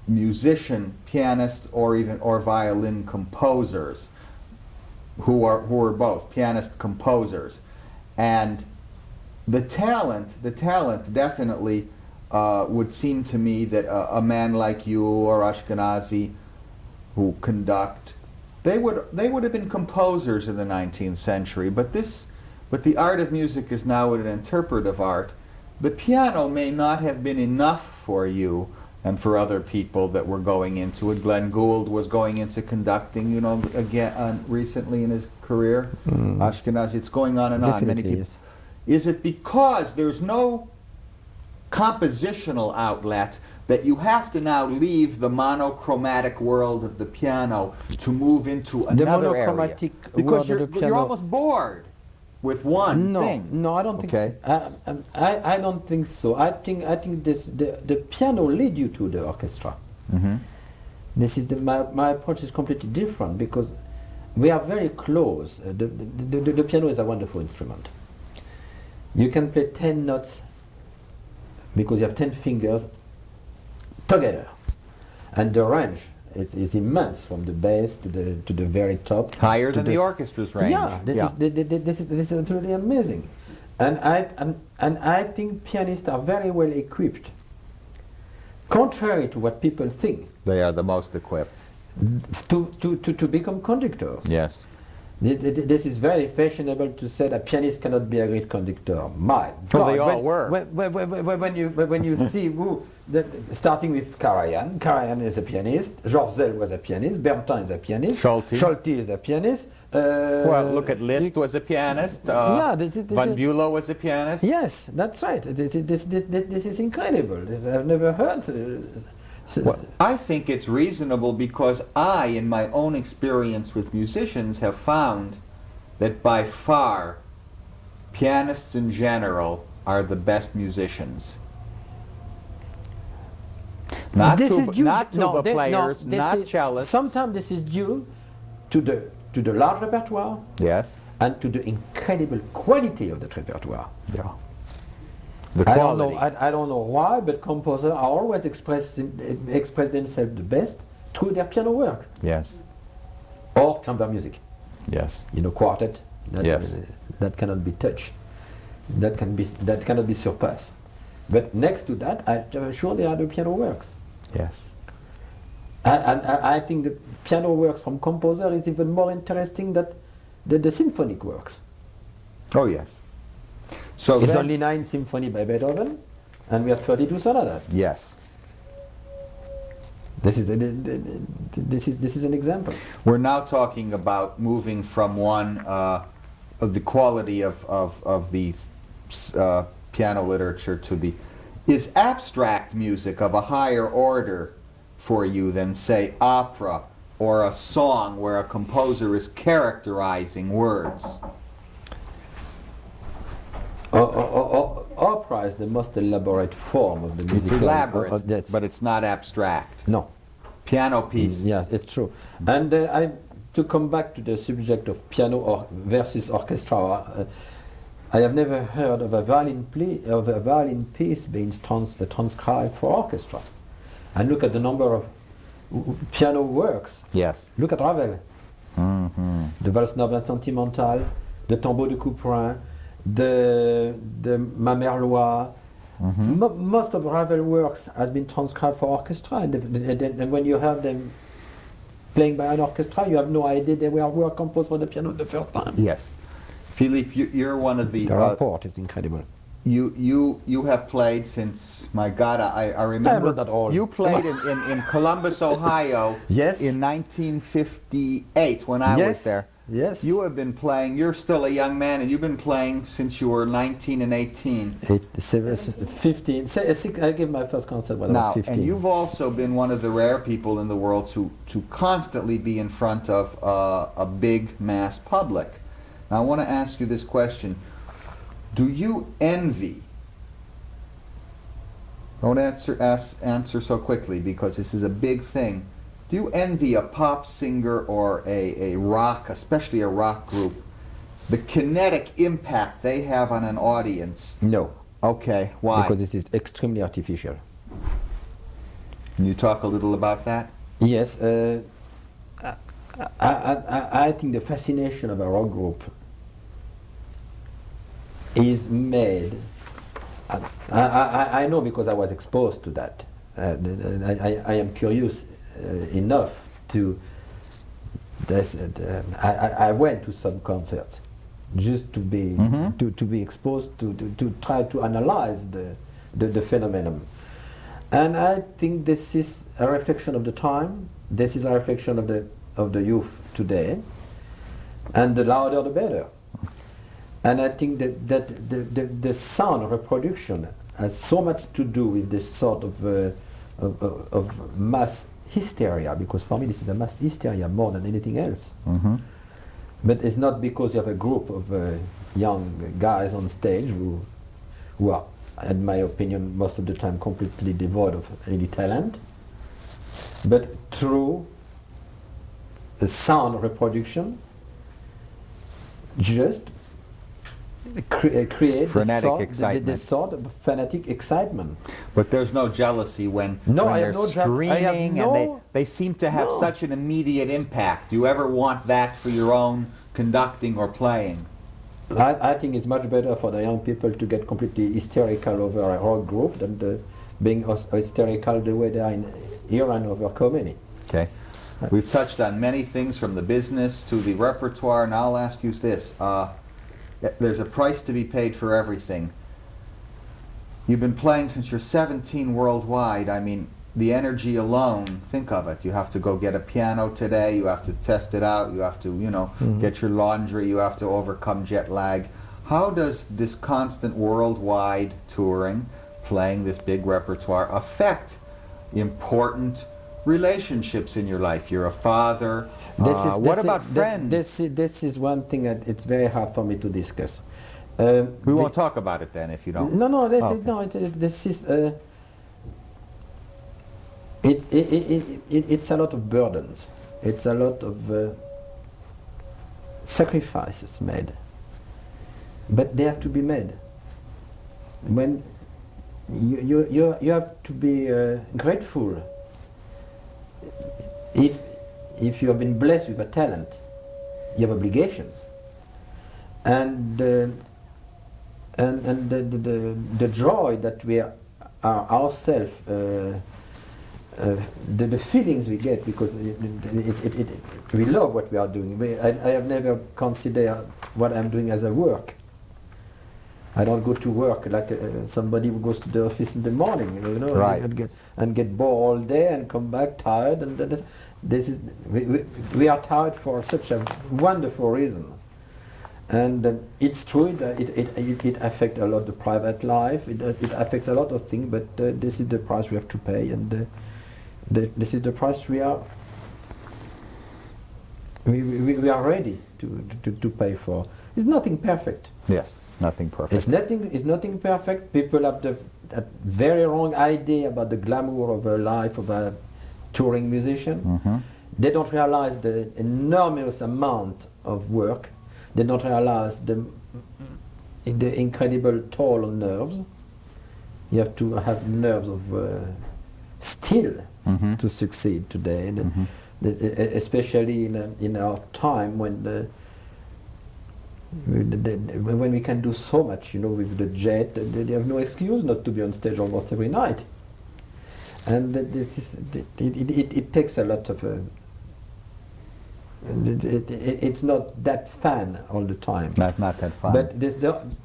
musician, pianist, or violin composers who are both pianist composers, and the talent definitely would seem to me that a man like you or Ashkenazi who conduct, they would have been composers in the 19th century, but the art of music is now an interpretive art. The piano may not have been enough for you and for other people that were going into it. Glenn Gould was going into conducting, you know, again recently in his career. Ashkenazi, it's going on and on. Many Definitely, people. yes. Is it because there's no compositional outlet that you have to now leave the monochromatic world of the piano to move into another area? monochromatic Because world of you're, the piano- you're almost bored with one thing. No, I don't think Okay. so. I don't think so. I think the piano lead you to the orchestra. This is my approach is completely different because we are very close. The piano is a wonderful instrument. You can play 10 notes because you have 10 fingers together, and the range is immense from the bass to the very top. Higher to than the orchestra's range. Yeah, this is absolutely amazing, and I think pianists are very well equipped. Contrary to what people think, They are the most equipped. to become conductors. Yes. This is very fashionable to say that pianist cannot be a great conductor. My Well, they God, all were. When you see who, starting with Karajan. Karajan is a pianist. Georges was a pianist. Bertin is a pianist. Schulte. is a pianist. Well, look at Liszt was a pianist. Von Bülow was a pianist. Yes, that's right. This is incredible. I've never heard. Well, I think it's reasonable because I, in my own experience with musicians, have found that by far pianists in general are the best musicians. Not tuba players, not cellists. Sometimes this is due to the large repertoire Yes. and to the incredible quality of the repertoire. Yeah. The I don't quality. know. I don't know why, but composers are always express themselves the best through their piano work Yes. or chamber music. Yes. You know, quartet. Yes. That cannot be touched. That cannot be surpassed. But next to that, I'm sure there are the piano works. Yes. And I think the piano works from composer is even more interesting than the symphonic works. Oh yes. So It's then- only 9 symphony by Beethoven, and we have 32 sonatas. Yes. This is an example. We're now talking about moving from one of the quality of the piano literature to the. Is abstract music of a higher order for you than, say, opera or a song where a composer is characterizing words? Opera is the most elaborate form of the It's musical. elaborate, Yes. but it's not abstract. No. Piano piece. Yes, it's true. And to come back to the subject of piano versus orchestra, I have never heard of a violin piece being transcribed for orchestra. And look at the number of piano works. Yes. Look at Ravel. The Valse Noble and Sentimentale, the Tombeau de Couperin, the Ma Mère Loire. Most of Ravel works has been transcribed for orchestra, and when you have them playing by an orchestra, you have no idea they were composed for the piano the first time. Yes. Philippe, you're one of the. The rapport is incredible. You have played since, my God, I remember not that old. you played in Columbus, Ohio Yes. in 1958 when I was there. Yes. You have been playing, you're still a young man, and you've been playing since you were 19 and 18. 15. I gave my first concert when I was Now, 15. and you've also been one of the rare people in the world to constantly be in front of a big mass public. Now, I want to ask you this question. Do you envy? Don't answer so quickly, because this is a big thing. Do you envy a pop singer or a rock, especially a rock group, the kinetic impact they have on an audience? No. Okay, why? Because this is extremely artificial. Can you talk a little about that? Yes. I think the fascination of a rock group is made. I know, because I was exposed to that. I am curious enough to. I went to some concerts just to be to be exposed to try to analyze the phenomenon, and I think this is a reflection of the time. This is a reflection of the youth today, and the louder the better. And I think that the sound of reproduction has so much to do with this sort of mass hysteria, because for me this is a mass hysteria more than anything else. But it's not because you have a group of young guys on stage who are, in my opinion, most of the time completely devoid of any talent, but through the sound reproduction, just create Frenetic this sort of fanatic excitement. But there's no jealousy when, No, when I they're have no screaming and they seem to have No. such an immediate impact. Do you ever want that for your own conducting or playing? I think it's much better for the young people to get completely hysterical over a rock group than being hysterical the way they are in Iran over Khomeini. Okay. We've touched on many things, from the business to the repertoire, and I'll ask you this. There's a price to be paid for everything. You've been playing since you're 17 worldwide. I mean, the energy alone, think of it. You have to go get a piano today, you have to test it out, you have to, get your laundry, you have to overcome jet lag. How does this constant worldwide touring, playing this big repertoire, affect important relationships in your life? You're a father. What about friends? This is one thing that it's very hard for me to discuss. We won't talk about it then if you don't. No, Okay. this is. It's a lot of burdens. It's a lot of sacrifices made. But they have to be made. When you have to be grateful. If you have been blessed with a talent, you have obligations, and the joy that we are ourselves, the feelings we get, because we love what we are doing. I have never considered what I'm doing as a work. I don't go to work like somebody who goes to the office in the morning, Right. and get bored all day and come back tired. And we are tired for such a wonderful reason. And it's true, it affects a lot the private life. It affects a lot of things. But this is the price we have to pay, and this is the price we are ready to pay for. It's nothing perfect. Yes, nothing perfect. It's nothing perfect. People have a very wrong idea about the glamour of a life of a touring musician. They don't realize the enormous amount of work. They don't realize the incredible toll on nerves. You have to have nerves of steel to succeed today, especially in our time when we can do so much, with the jet. They have no excuse not to be on stage almost every night. And it takes a lot of it's not that fun all the time. Not that fun. But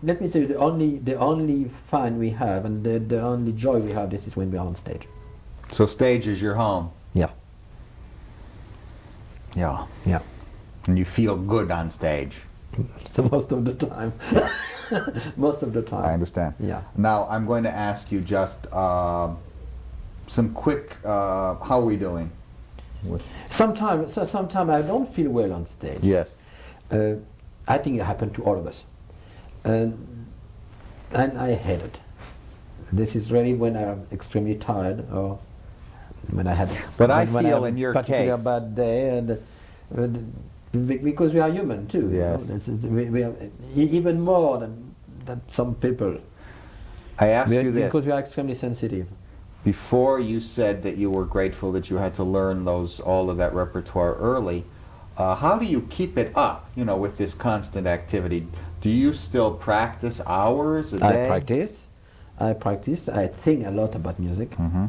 let me tell you, the only fun we have and the only joy we have, this is when we are on stage. So stage is your home. Yeah, Yeah. yeah. And you feel good on stage. So most of the time, most of the time. I understand. Yeah. Now I'm going to ask you just some quick. How are we doing? Sometimes I don't feel well on stage. Yes. I think it happened to all of us, and I hate it. This is really when I'm extremely tired, or when I had. But I when feel have in your particular case- bad day, and because we are human too. you know. Yes. This is, we are even more than some people. I ask you this. Because we are extremely sensitive. Before you said that you were grateful that you had to learn all of that repertoire early. How do you keep it up? You know, with this constant activity. Do you still practice hours a day? I practice. I think a lot about music. Mm-hmm.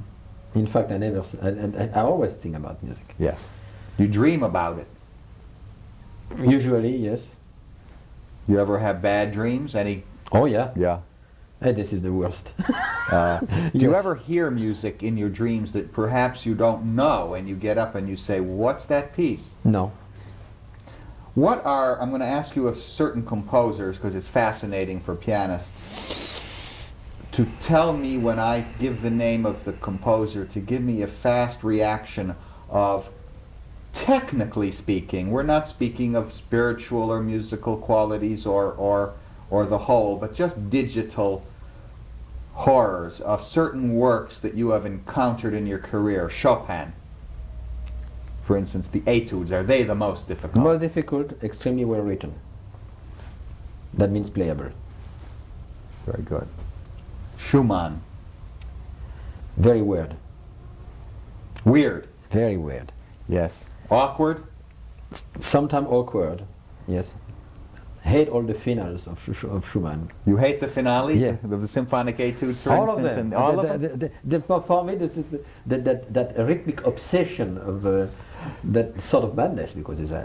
In fact, I always think about music. Yes. You dream about it. Usually, yes. You ever have bad dreams? Any? Oh yeah. Yeah. Hey, this is the worst. Do you Yes. ever hear music in your dreams that perhaps you don't know, and you get up and you say, "What's that piece?" No. I'm going to ask you of certain composers, because it's fascinating for pianists, to tell me when I give the name of the composer, to give me a fast reaction of, technically speaking, we're not speaking of spiritual or musical qualities or the whole, but just digital horrors of certain works that you have encountered in your career. Chopin, for instance, the etudes, are they the most difficult? Most difficult, extremely well written. That means playable. Very good. Schumann, Very weird. weird. Very weird. Yes. Awkward. Sometimes awkward. Yes. Hate all the finales of Schumann. You hate the finale Yeah. of the symphonic etudes, for All of instance, them. and all of them. For me, this is that rhythmic obsession of that sort of madness, because it's you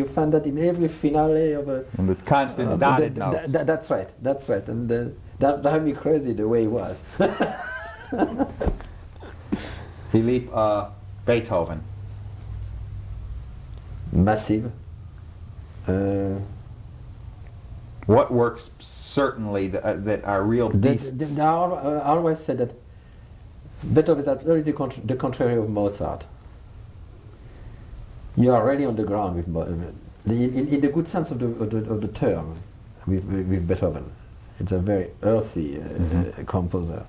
find that in every finale of a. And the constant dotted notes. That's right. That's right. And that drives me crazy the way it was. Philippe, Beethoven. Massive. What works certainly that are real beasts? I always said that Beethoven is absolutely the contrary of Mozart. You are really on the ground with in the good sense of the term with Beethoven. It's a very earthy composer.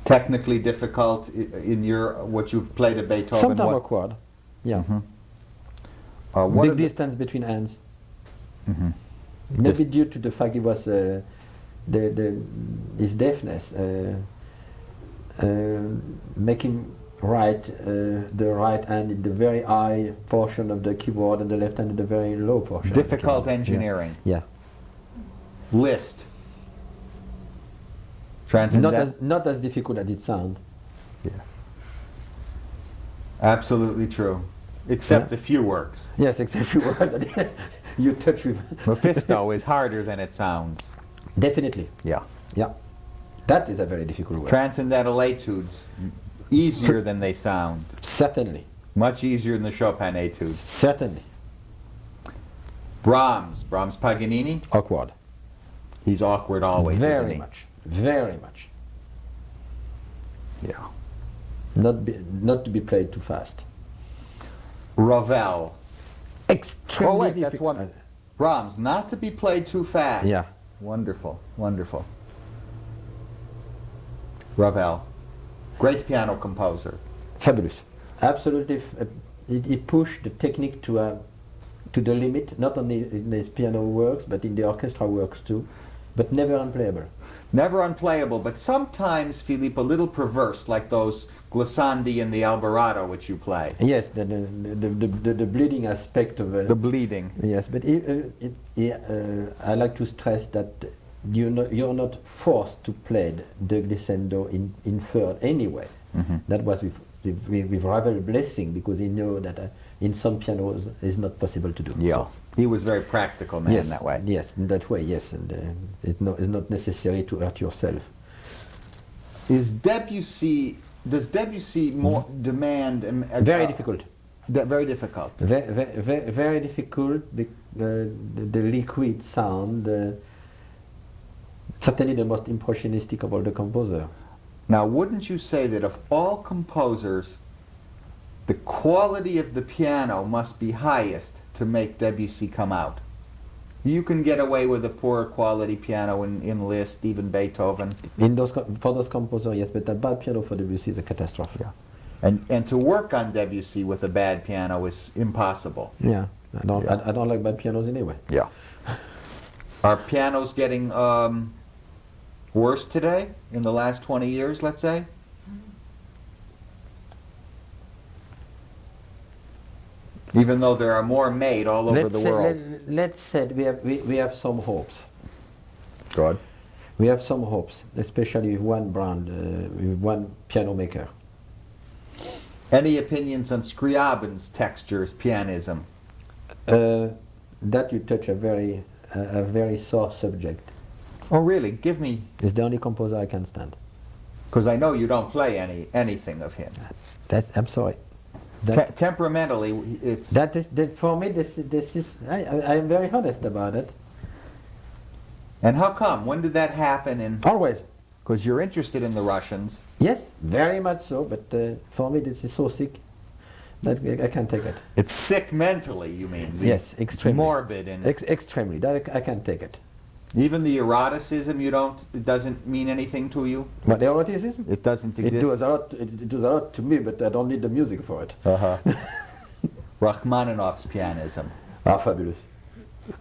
Technically difficult in what you've played at Beethoven. Sometimes awkward. Yeah. What are Big the- distance between hands. Mhm. Maybe due to the fact it was his deafness, making the right hand in the very high portion of the keyboard and the left hand in the very low portion. of the Difficult keyboard. engineering. Yeah. Liszt. Transcendental. Not as difficult as it sounds. Yes. Absolutely true. Except a few works. Yes, except you that you touch with. Mephisto is harder than it sounds. Definitely. Yeah. Yeah. That is a very difficult word. Transcendental etudes, easier than they sound. Certainly. Much easier than the Chopin etudes. Certainly. Brahms Paganini, Awkward. he's awkward always, isn't Very he? much. Very much. Yeah. Not to be played too fast. Ravel. Extremely Oh wait, that's difficult. one. Brahms, not to be played too fast. Yeah. Wonderful, wonderful. Ravel, great piano composer. Fabulous. Absolutely. He pushed the technique to the limit, not only in his piano works, but in the orchestra works too, but never unplayable. Never unplayable, but sometimes, Philippe, a little perverse, like those glissandi and the Alvarado which you play. Yes, the bleeding aspect of The bleeding. yes, but I like to stress that you're not forced to play the glissando in third anyway. Mhm. That was with with Ravel's blessing, because he knew that in some pianos it's not possible to do. Yeah. So, He was very practical man yes, that way. Yes, in that way, yes, and it's not necessary to hurt yourself. Does Debussy more demand... Very difficult. Very difficult. Very difficult. The liquid sound, certainly the most impressionistic of all the composers. Now, wouldn't you say that of all composers, the quality of the piano must be highest to make Debussy come out? You can get away with a poor quality piano in Liszt, even Beethoven. For those composers, yes, but a bad piano for Debussy is a catastrophe. Yeah. And to work on Debussy with a bad piano is impossible. Yeah, I don't like bad pianos anyway. Yeah. Are pianos getting worse today, in the last 20 years, let's say? Even though there are more made all over the world. Let's say we have some hopes. Good. We have some hopes, especially with one brand, with one piano maker. Any opinions on Scriabin's textures, pianism? That you touch a very sore subject. Oh, really? Give me... It's the only composer I can stand. Because I know you don't play anything of him. I'm sorry. Temperamentally, it's... For me, this is I am very honest about it. And how come? When did that happen? And Always. because you're interested in the Russians. Yes, very much so, but for me this is so sick that I can't take it. It's sick mentally, you mean? Yes, extremely. Morbid and... Extremely. That I can't take it. Even the eroticism, it doesn't mean anything to you? But the eroticism? It doesn't exist? It does a lot to me, but I don't need the music for it. Uh-huh. Rachmaninoff's pianism. Ah, fabulous.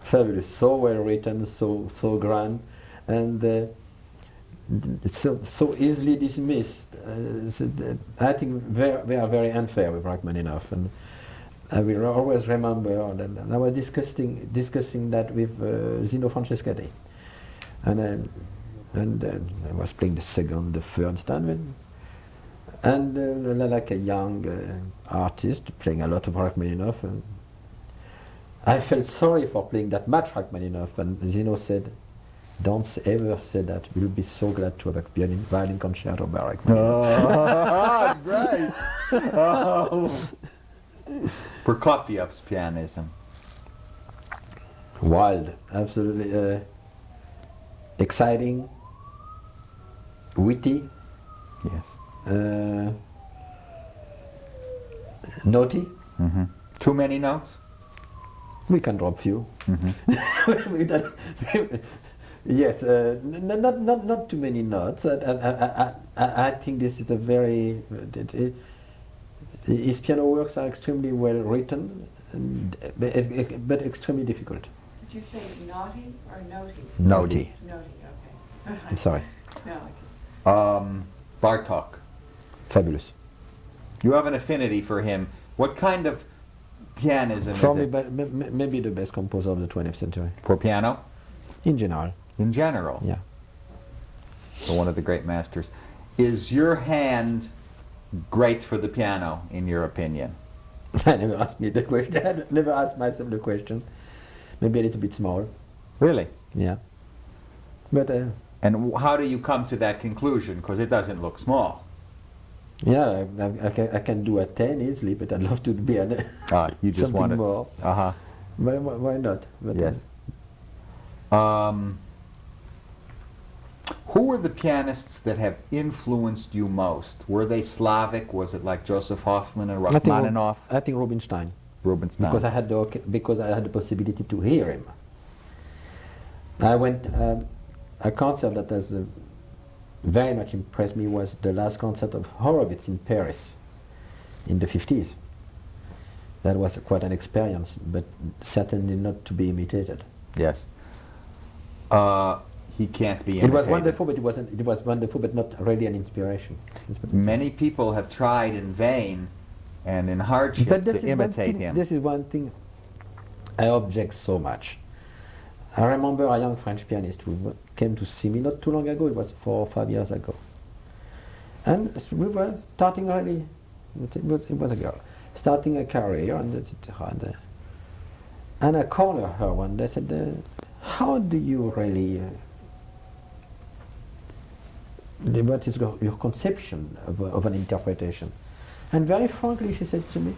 Fabulous. So well written, so grand, and so easily dismissed. I think they are very unfair with Rachmaninoff, and I will always remember that I was discussing that with Zino Franceschetti, and I was playing the second, the third stand, and like a young artist playing a lot of Rachmaninoff, and I felt sorry for playing that much Rachmaninoff, and Zino said, "Don't ever say that. We'll be so glad to have a violin concerto by Rachmaninoff." Oh, right. Oh. Prokofiev's pianism. Wild, absolutely exciting, witty, Yes. naughty. Mm-hmm. Too many notes? We can drop few. Mm-hmm. Yes, not too many notes. I think this is a very... his piano works are extremely well written, but extremely difficult. Did you say naughty or noti? Naughty. Noti, okay. I'm sorry. No, Bartók. Fabulous. You have an affinity for him. What kind of pianism For is me, it? but maybe the best composer of the 20th century. For piano? In general. In general? Yeah. So one of the great masters. Is your hand great for the piano, in your opinion? I never asked me the question. I never asked myself the question. Maybe a little bit small. Really? Yeah. But And how do you come to that conclusion? Because it doesn't look small. yeah, I can do a 10 easily, but I'd love to be a You just something want it. more. Uh-huh. Why not? But, Yes. Who were the pianists that have influenced you most? Were they Slavic? Was it like Joseph Hoffman and Rachmaninoff? I think Rubinstein. Rubinstein. Because I had the possibility to hear him. I went a concert that has very much impressed me was the last concert of Horowitz in Paris in the 50s. That was quite an experience, but certainly not to be imitated. Yes. He can't be It imitated. was wonderful, but it was wonderful, but not really an inspiration. Many people have tried in vain and in hardship to imitate him. This is one thing I object so much. I remember a young French pianist who came to see me not too long ago. It was 4 or 5 years ago, and we were starting really It was a girl starting a career, and etc. And I cornered her one day. I said, "How do you really? What is your conception of an interpretation?" And very frankly, she said to me,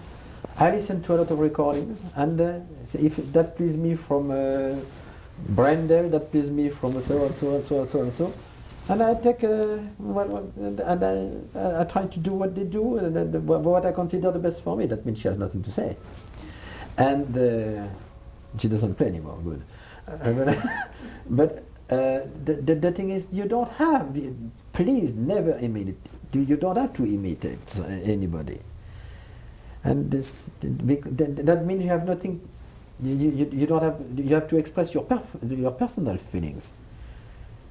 "I listen to a lot of recordings, and if that pleases me from Brendel, that pleases me from so and so and so and so and so, and I take and I try to do what they do, and what I consider the best for me." That means she has nothing to say, and she doesn't play anymore. Good, but the thing is, you don't have. Please never imitate. You don't have to imitate anybody. And that means you have nothing. You don't have. You have to express your personal feelings.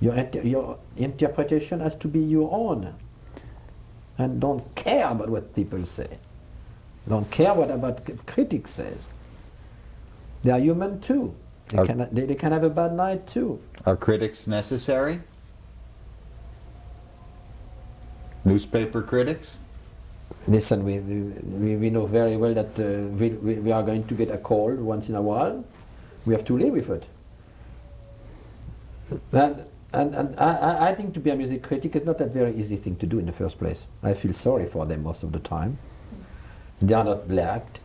Your interpretation has to be your own. And don't care about what people say. Don't care what about critics says. They are human too. They can have a bad night too. Are critics necessary? Newspaper critics? Listen, we know very well that we are going to get a cold once in a while. We have to live with it. And I think to be a music critic is not a very easy thing to do in the first place. I feel sorry for them most of the time. They are not liked.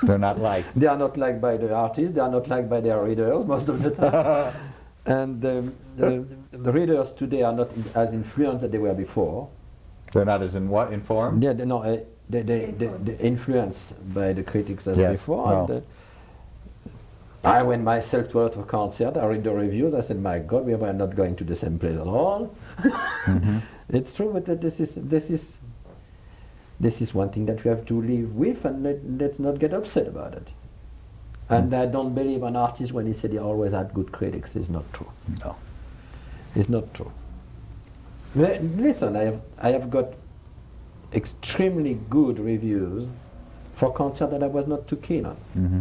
They're not liked. They are not liked by the artists. They are not liked by their readers most of the time. And the readers today are not as influenced as they were before. They're not as informed? Yeah, they're influenced by the critics as before. Oh. And, I went myself to a lot of concerts, I read the reviews, I said, my God, we were not going to the same place at all. Mm-hmm. It's true, but this is one thing that we have to live with, and let's not get upset about it. And I don't believe an artist when he said he always had good critics. It's not true. No. It's not true. Listen, I have got extremely good reviews for concerts that I was not too keen on. Mm-hmm.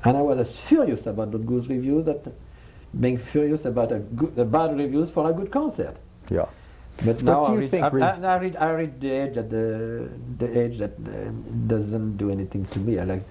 And I was as furious about the good reviews that being furious about the bad reviews for a good concert. Yeah. But now do you think I read the age at the age that doesn't do anything to me. I like,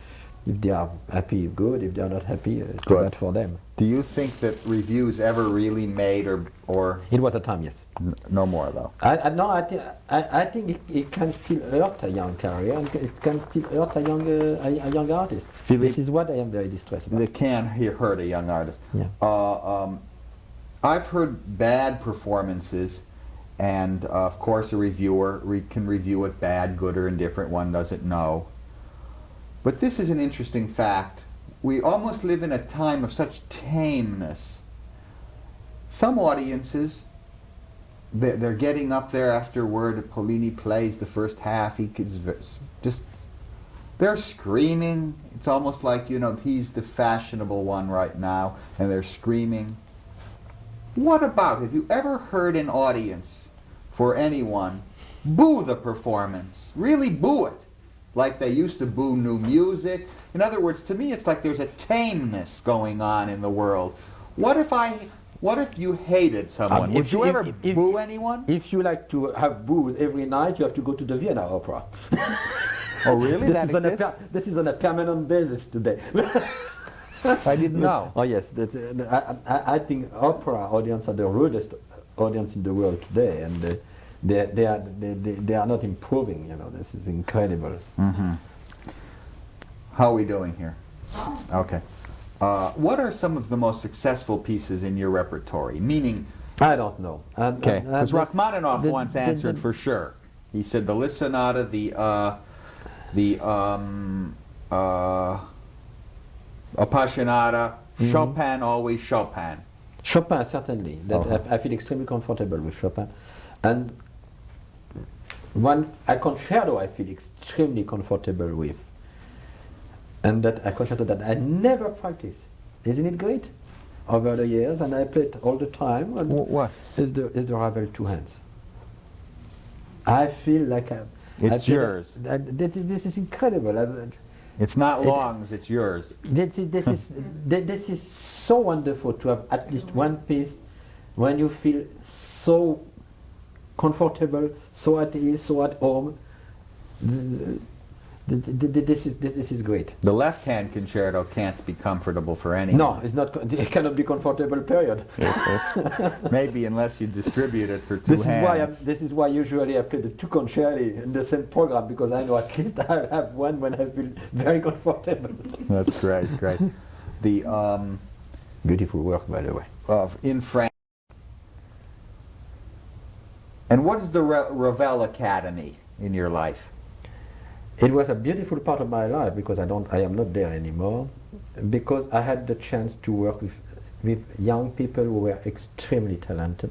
if they are happy, good. If they are not happy, too bad for them. Do you think that reviews ever really made or It was a time, yes. no more though? I think it can still hurt a young career, and it can still hurt a young artist. Philippe, this is what I am very distressed about. They can hurt a young artist. Yeah. I've heard bad performances, and of course a reviewer can review it bad, good, or indifferent. One doesn't know. But this is an interesting fact. We almost live in a time of such tameness. Some audiences, they're getting up there afterward. Polini plays the first half. They're screaming. It's almost like, he's the fashionable one right now, and they're screaming. What about, have you ever heard an audience, for anyone, boo the performance? Really boo it? Like they used to boo new music. In other words, to me, it's like there's a tameness going on in the world. What if you hated someone? Would you ever boo anyone? If you like to have boos every night, you have to go to the Vienna Opera. Oh, really? This is on a permanent basis today. I didn't know. Oh, yes. I think opera audience are the rudest audience in the world today, and they are not improving. This is incredible. Mm-hmm. How are we doing here? Okay. What are some of the most successful pieces in your repertory? Meaning, I don't know. Okay, because Rachmaninoff once answered for sure. He said the Liszt Sonata, the Appassionata, Mm-hmm. Chopin, always Chopin. Chopin, certainly. I feel extremely comfortable with Chopin. And a concerto I feel extremely comfortable with. And that a concerto that I never practice. Isn't it great? Over the years, and I play it all the time. And What? Is the Ravel Two Hands. I feel like It's yours. This is incredible. It's not Long's, it's yours. This is so wonderful to have at least one piece when you feel so comfortable, so at ease, so at home, This is great. The left-hand concerto can't be comfortable for anyone. No, it's not. It cannot be comfortable. Period. Maybe unless you distribute it for two hands. This is why usually I play the two concerti in the same program, because I know at least I have one when I feel very comfortable. That's great, great. The Beautiful work, by the way. in France. And what is the Ravel Academy in your life? It was a beautiful part of my life because I am not there anymore, because I had the chance to work with young people who were extremely talented.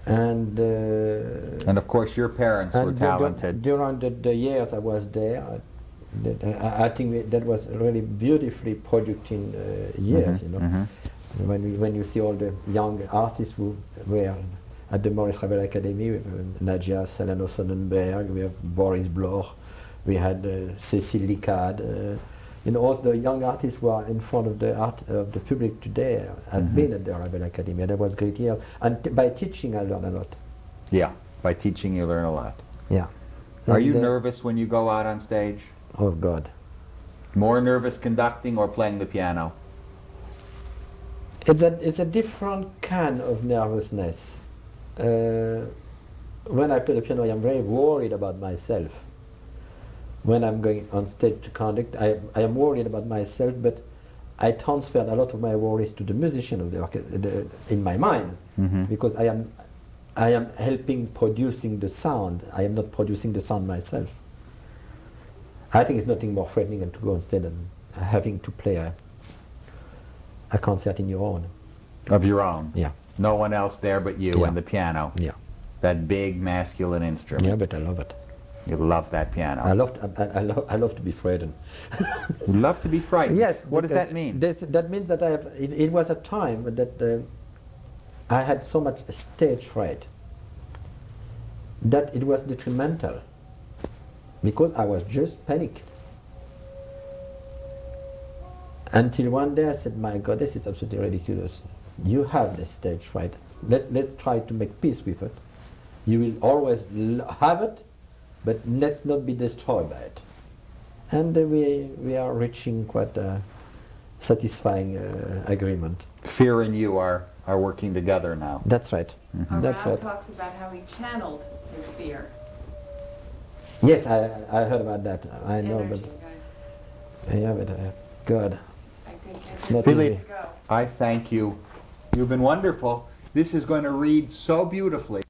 And of course your parents were talented. During the years I was there, I think that was really beautifully producing years. When you see all the young artists who were at the Maurice Ravel Academy, with Nadia Salano-Sonnenberg, we have Boris Bloch, we had Cécile Licade, all the young artists who are in front of the public today have been at the Ravel Academy. That was great years, and by teaching I learned a lot. Yeah, by teaching you learn a lot. Yeah. Are you nervous when you go out on stage? Oh God. More nervous conducting or playing the piano? It's a different kind of nervousness. When I play the piano, I am very worried about myself. When I'm going on stage to conduct, I am worried about myself, but I transferred a lot of my worries to the musician of the orchestra in my mind, because I am helping producing the sound. I am not producing the sound myself. I think it's nothing more threatening than to go on stage and having to play a concert in your own. Of your own? Yeah. No one else there but you and the piano? Yeah. That big masculine instrument? Yeah, but I love it. You love that piano? I love to be frightened. You love to be frightened? Yes. What does that mean? That means that it was a time that I had so much stage fright that it was detrimental, because I was just panic. Until one day I said, my God, this is absolutely ridiculous. You have this stage fright. Let's try to make peace with it. You will always have it, but let's not be destroyed by it. And we are reaching quite a satisfying agreement. Fear and you are working together now. That's right. That's Ravel right. talks about how he channeled his fear. Yes, I heard about that. I know, Energy, but yeah, but God, I think it's not Philippe, easy. go. I thank you. You've been wonderful. This is going to read so beautifully.